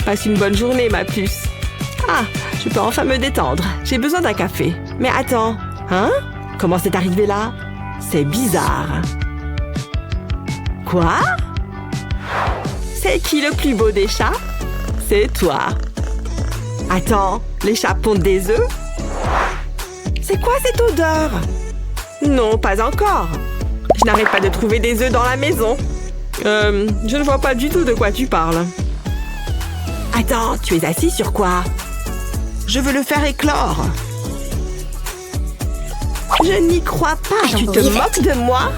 Passe une bonne journée, ma puce. Ah, je peux enfin me détendre. J'ai besoin d'un café. Mais attends, hein? Comment c'est arrivé là? C'est bizarre. Quoi? C'est qui le plus beau des chats? C'est toi. Attends, les chats pondent des œufs? C'est quoi cette odeur? Non, pas encore. Je n'arrête pas de trouver des œufs dans la maison. Je ne vois pas du tout de quoi tu parles. Attends, tu es assis sur quoi? Je veux le faire éclore. Je n'y crois pas. Tu te moques de moi?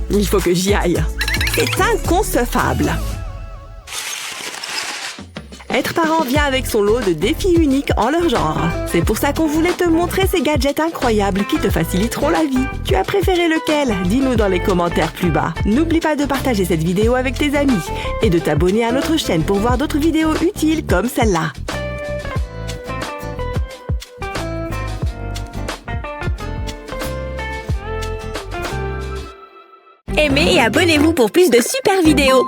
Il faut que j'y aille. C'est inconcevable. Être parent vient avec son lot de défis uniques en leur genre. C'est pour ça qu'on voulait te montrer ces gadgets incroyables qui te faciliteront la vie. Tu as préféré lequel? Dis-nous dans les commentaires plus bas. N'oublie pas de partager cette vidéo avec tes amis et de t'abonner à notre chaîne pour voir d'autres vidéos utiles comme celle-là. Aimez et abonnez-vous pour plus de super vidéos.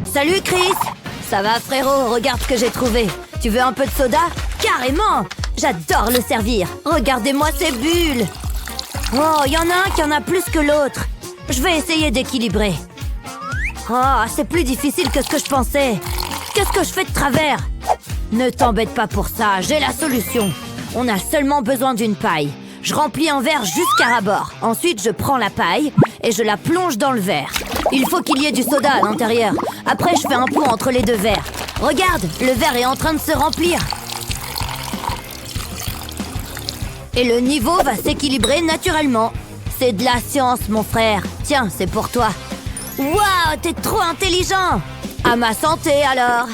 Salut Chris! Ça va frérot, regarde ce que j'ai trouvé. Tu veux un peu de soda? Carrément! J'adore le servir. Regardez-moi ces bulles. Oh, il y en a un qui en a plus que l'autre. Je vais essayer d'équilibrer. Oh, c'est plus difficile que ce que je pensais. Qu'est-ce que je fais de travers? Ne t'embête pas pour ça, j'ai la solution. On a seulement besoin d'une paille. Je remplis un verre jusqu'à ras-bord. Ensuite, je prends la paille et je la plonge dans le verre. Il faut qu'il y ait du soda à l'intérieur. Après, je fais un pont entre les deux verres. Regarde, le verre est en train de se remplir. Et le niveau va s'équilibrer naturellement. C'est de la science, mon frère. Tiens, c'est pour toi. Waouh, t'es trop intelligent! À ma santé, alors!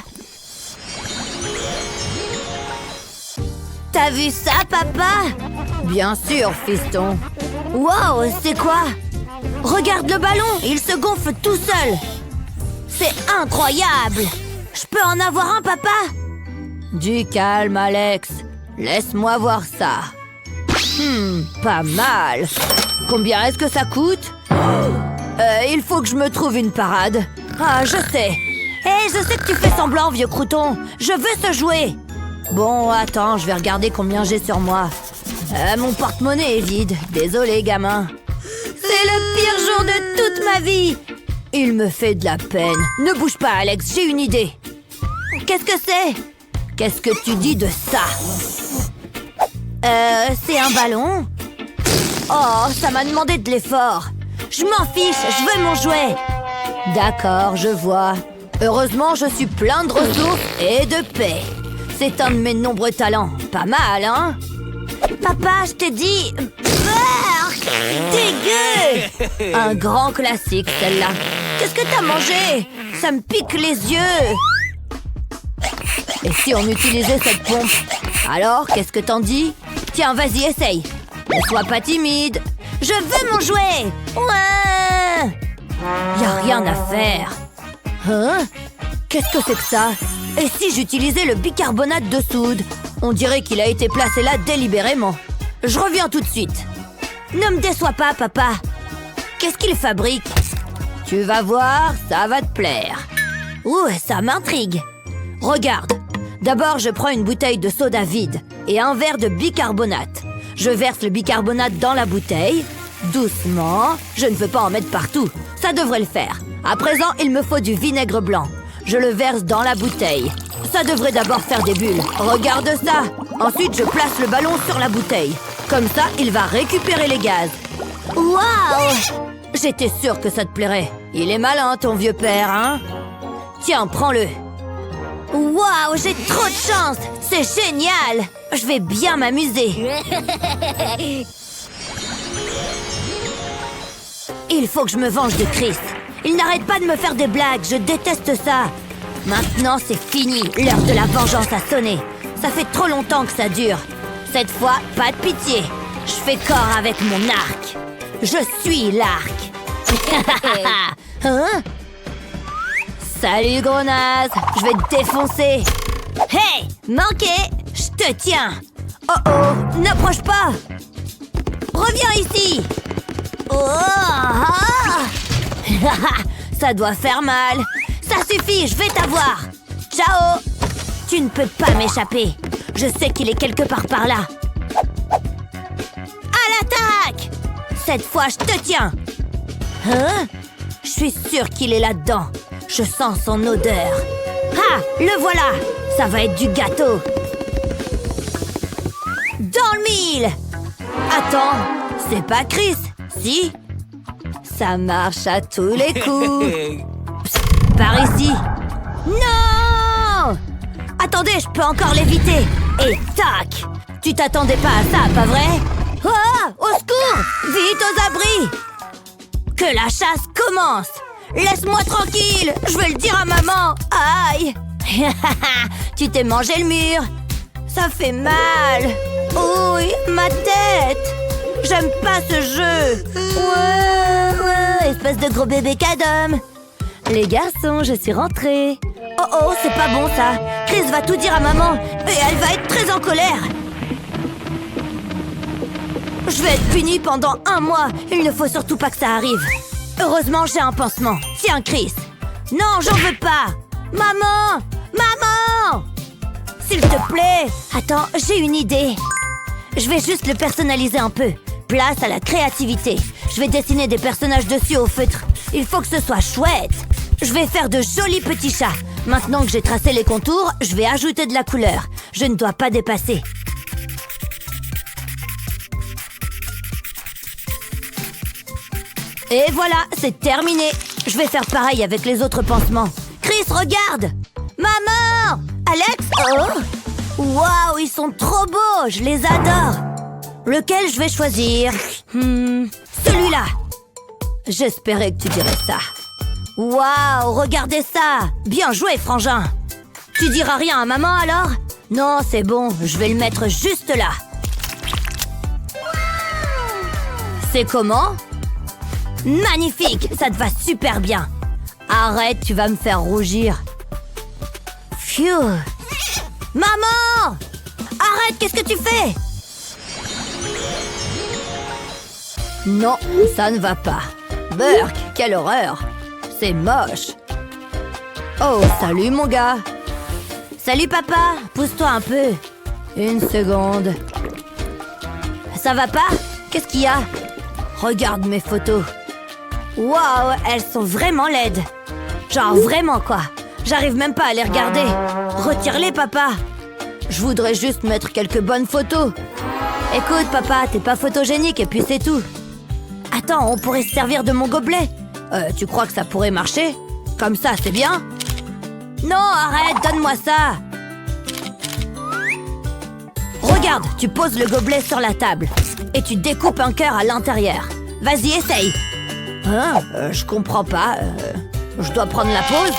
T'as vu ça, papa? Bien sûr, fiston. Waouh, c'est quoi? Regarde le ballon, il se gonfle tout seul. C'est incroyable. Je peux en avoir un, papa? Du calme, Alex. Laisse-moi voir ça. Pas mal. Combien est-ce que ça coûte? Il faut que je me trouve une parade. Ah, je sais. Hé, je sais que tu fais semblant, vieux crouton. Je veux ce jouet. Bon, attends, je vais regarder combien j'ai sur moi. Mon porte-monnaie est vide. Désolé, gamin. C'est le pire jour de toute ma vie. Il me fait de la peine. Ne bouge pas, Alex, j'ai une idée. Qu'est-ce que c'est? Qu'est-ce que tu dis de ça? C'est un ballon? Oh, ça m'a demandé de l'effort. Je m'en fiche, je veux mon jouet. D'accord, je vois. Heureusement, je suis plein de ressources et de paix. C'est un de mes nombreux talents. Pas mal, hein? Papa, je t'ai dit... Dégueu! Un grand classique, celle-là. Qu'est-ce que t'as mangé? Ça me pique les yeux. Et si on utilisait cette pompe? Alors, qu'est-ce que t'en dis? Tiens, vas-y, essaye. Ne sois pas timide. Je veux mon jouet. Ouais. Y a rien à faire. Hein? Qu'est-ce que c'est que ça? Et si j'utilisais le bicarbonate de soude? On dirait qu'il a été placé là délibérément. Je reviens tout de suite. Ne me déçois pas, papa. Qu'est-ce qu'il fabrique? Tu vas voir, ça va te plaire. Ouh, ça m'intrigue. Regarde. D'abord, je prends une bouteille de soda vide et un verre de bicarbonate. Je verse le bicarbonate dans la bouteille. Doucement. Je ne veux pas en mettre partout. Ça devrait le faire. À présent, il me faut du vinaigre blanc. Je le verse dans la bouteille. Ça devrait d'abord faire des bulles. Regarde ça. Ensuite, je place le ballon sur la bouteille. Comme ça, il va récupérer les gaz. Waouh! J'étais sûre que ça te plairait. Il est malin, ton vieux père, hein? Tiens, prends-le. Waouh, j'ai trop de chance! C'est génial! Je vais bien m'amuser. Il faut que je me venge de Chris. Il n'arrête pas de me faire des blagues, je déteste ça. Maintenant, c'est fini. L'heure de la vengeance a sonné. Ça fait trop longtemps que ça dure. Cette fois, pas de pitié. Je fais corps avec mon arc. Je suis l'arc. Hein? Salut, gros naze. Je vais te défoncer. Hey, manqué. Je te tiens. Oh oh, n'approche pas. Reviens ici. Oh, ah. Ça doit faire mal. Ça suffit, je vais t'avoir. Ciao. Tu ne peux pas m'échapper. Je sais qu'il est quelque part par là. À l'attaque! Cette fois, je te tiens. Hein? Je suis sûre qu'il est là-dedans. Je sens son odeur. Ah, le voilà. Ça va être du gâteau. Dans le mille. Attends, c'est pas Chris, si? Ça marche à tous les coups. Psst, par ici. Non! Attendez, je peux encore l'éviter. Et tac! Tu t'attendais pas à ça, pas vrai? Oh! Au secours! Vite aux abris! Que la chasse commence! Laisse-moi tranquille! Je veux le dire à maman! Aïe! Tu t'es mangé le mur! Ça fait mal! Oui, ma tête! J'aime pas ce jeu! Ouais, espèce de gros bébé cadom! Les garçons, je suis rentrée! Oh, c'est pas bon ça! Chris va tout dire à maman et elle va être très en colère! Je vais être punie pendant 1 mois! Il ne faut surtout pas que ça arrive! Heureusement, j'ai un pansement! Tiens, Chris! Non, j'en veux pas! Maman! Maman! S'il te plaît! Attends, j'ai une idée! Je vais juste le personnaliser un peu. Place à la créativité. Je vais dessiner des personnages dessus au feutre. Il faut que ce soit chouette. Je vais faire de jolis petits chats. Maintenant que j'ai tracé les contours, je vais ajouter de la couleur. Je ne dois pas dépasser. Et voilà, c'est terminé. Je vais faire pareil avec les autres pansements. Chris, regarde! Maman! Alex? Oh! Waouh, ils sont trop beaux! Je les adore! Lequel je vais choisir? Celui-là! J'espérais que tu dirais ça. Waouh, regardez ça! Bien joué, frangin! Tu diras rien à maman alors? Non, c'est bon, je vais le mettre juste là. C'est comment? Magnifique! Ça te va super bien! Arrête, tu vas me faire rougir. Phew! Maman! Arrête, qu'est-ce que tu fais? Non, ça ne va pas. Burk, quelle horreur! C'est moche. Oh, salut mon gars. Salut papa, pousse-toi un peu. 1 seconde. Ça va pas? Qu'est-ce qu'il y a? Regarde mes photos. Waouh, elles sont vraiment laides. Genre vraiment quoi. J'arrive même pas à les regarder. Retire-les papa. Je voudrais juste mettre quelques bonnes photos. Écoute papa, t'es pas photogénique et puis c'est tout. Attends, on pourrait se servir de mon gobelet. Tu crois que ça pourrait marcher? Comme ça, c'est bien? Non, arrête, donne-moi ça. Regarde, tu poses le gobelet sur la table et tu découpes un cœur à l'intérieur. Vas-y, essaye. Je comprends pas. Je dois prendre la pause?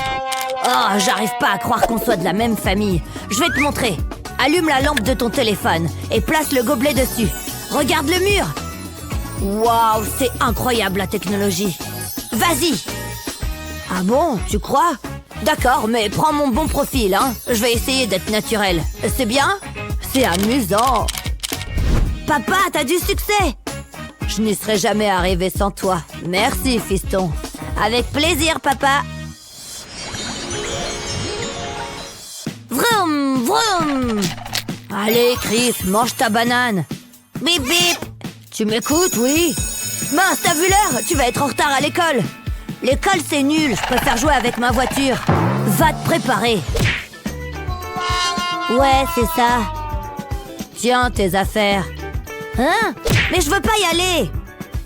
Oh, j'arrive pas à croire qu'on soit de la même famille. Je vais te montrer. Allume la lampe de ton téléphone et place le gobelet dessus. Regarde le mur. Waouh, c'est incroyable la technologie. Vas-y. Ah bon, tu crois? D'accord, mais prends mon bon profil, hein. Je vais essayer d'être naturel. C'est bien? C'est amusant. Papa, t'as du succès. Je n'y serais jamais arrivé sans toi. Merci, fiston. Avec plaisir, papa. Vroom, vroom. Allez, Chris, mange ta banane. Bip, bip. Tu m'écoutes, oui? Mince, t'as vu l'heure? Tu vas être en retard à l'école. L'école, c'est nul. Je préfère jouer avec ma voiture. Va te préparer. Ouais, c'est ça. Tiens, tes affaires. Hein? Mais je veux pas y aller.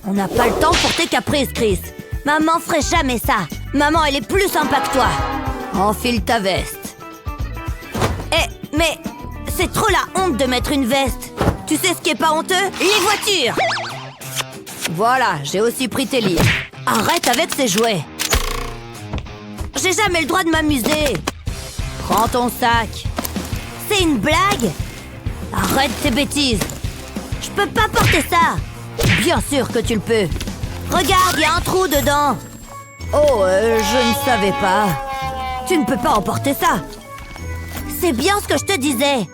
On n'a pas le temps pour tes caprices, Chris. Maman ferait jamais ça. Maman, elle est plus sympa que toi. Enfile ta veste. Eh, mais c'est trop la honte de mettre une veste. Tu sais ce qui est pas honteux? Les voitures. Voilà, j'ai aussi pris tes livres. Arrête avec ces jouets. J'ai jamais le droit de m'amuser. Prends ton sac. C'est une blague? Arrête tes bêtises. Je peux pas porter ça. Bien sûr que tu le peux. Regarde, il y a un trou dedans. Oh, je ne savais pas. Tu ne peux pas emporter ça. C'est bien ce que je te disais.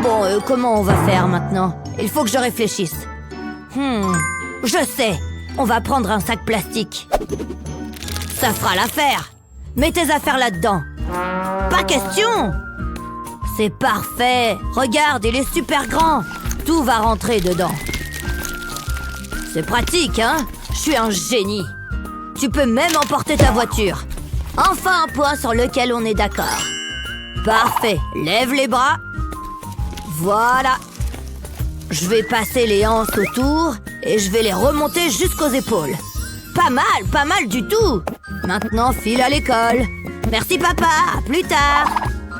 Bon, comment on va faire maintenant? Il faut que je réfléchisse. Je sais. On va prendre un sac plastique. Ça fera l'affaire. Mets tes affaires là-dedans. Pas question. C'est parfait. Regarde, il est super grand. Tout va rentrer dedans. C'est pratique, hein? Je suis un génie. Tu peux même emporter ta voiture. Enfin un point sur lequel on est d'accord. Parfait. Lève les bras. Voilà. Je vais passer les hanches autour et je vais les remonter jusqu'aux épaules. Pas mal du tout. Maintenant, file à l'école. Merci papa, à plus tard.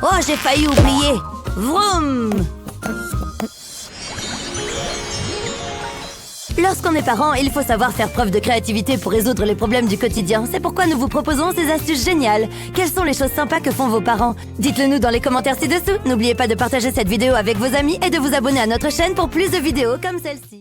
Oh, j'ai failli oublier. Vroom. Lorsqu'on est parent, il faut savoir faire preuve de créativité pour résoudre les problèmes du quotidien. C'est pourquoi nous vous proposons ces astuces géniales. Quelles sont les choses sympas que font vos parents? Dites-le nous dans les commentaires ci-dessous. N'oubliez pas de partager cette vidéo avec vos amis et de vous abonner à notre chaîne pour plus de vidéos comme celle-ci.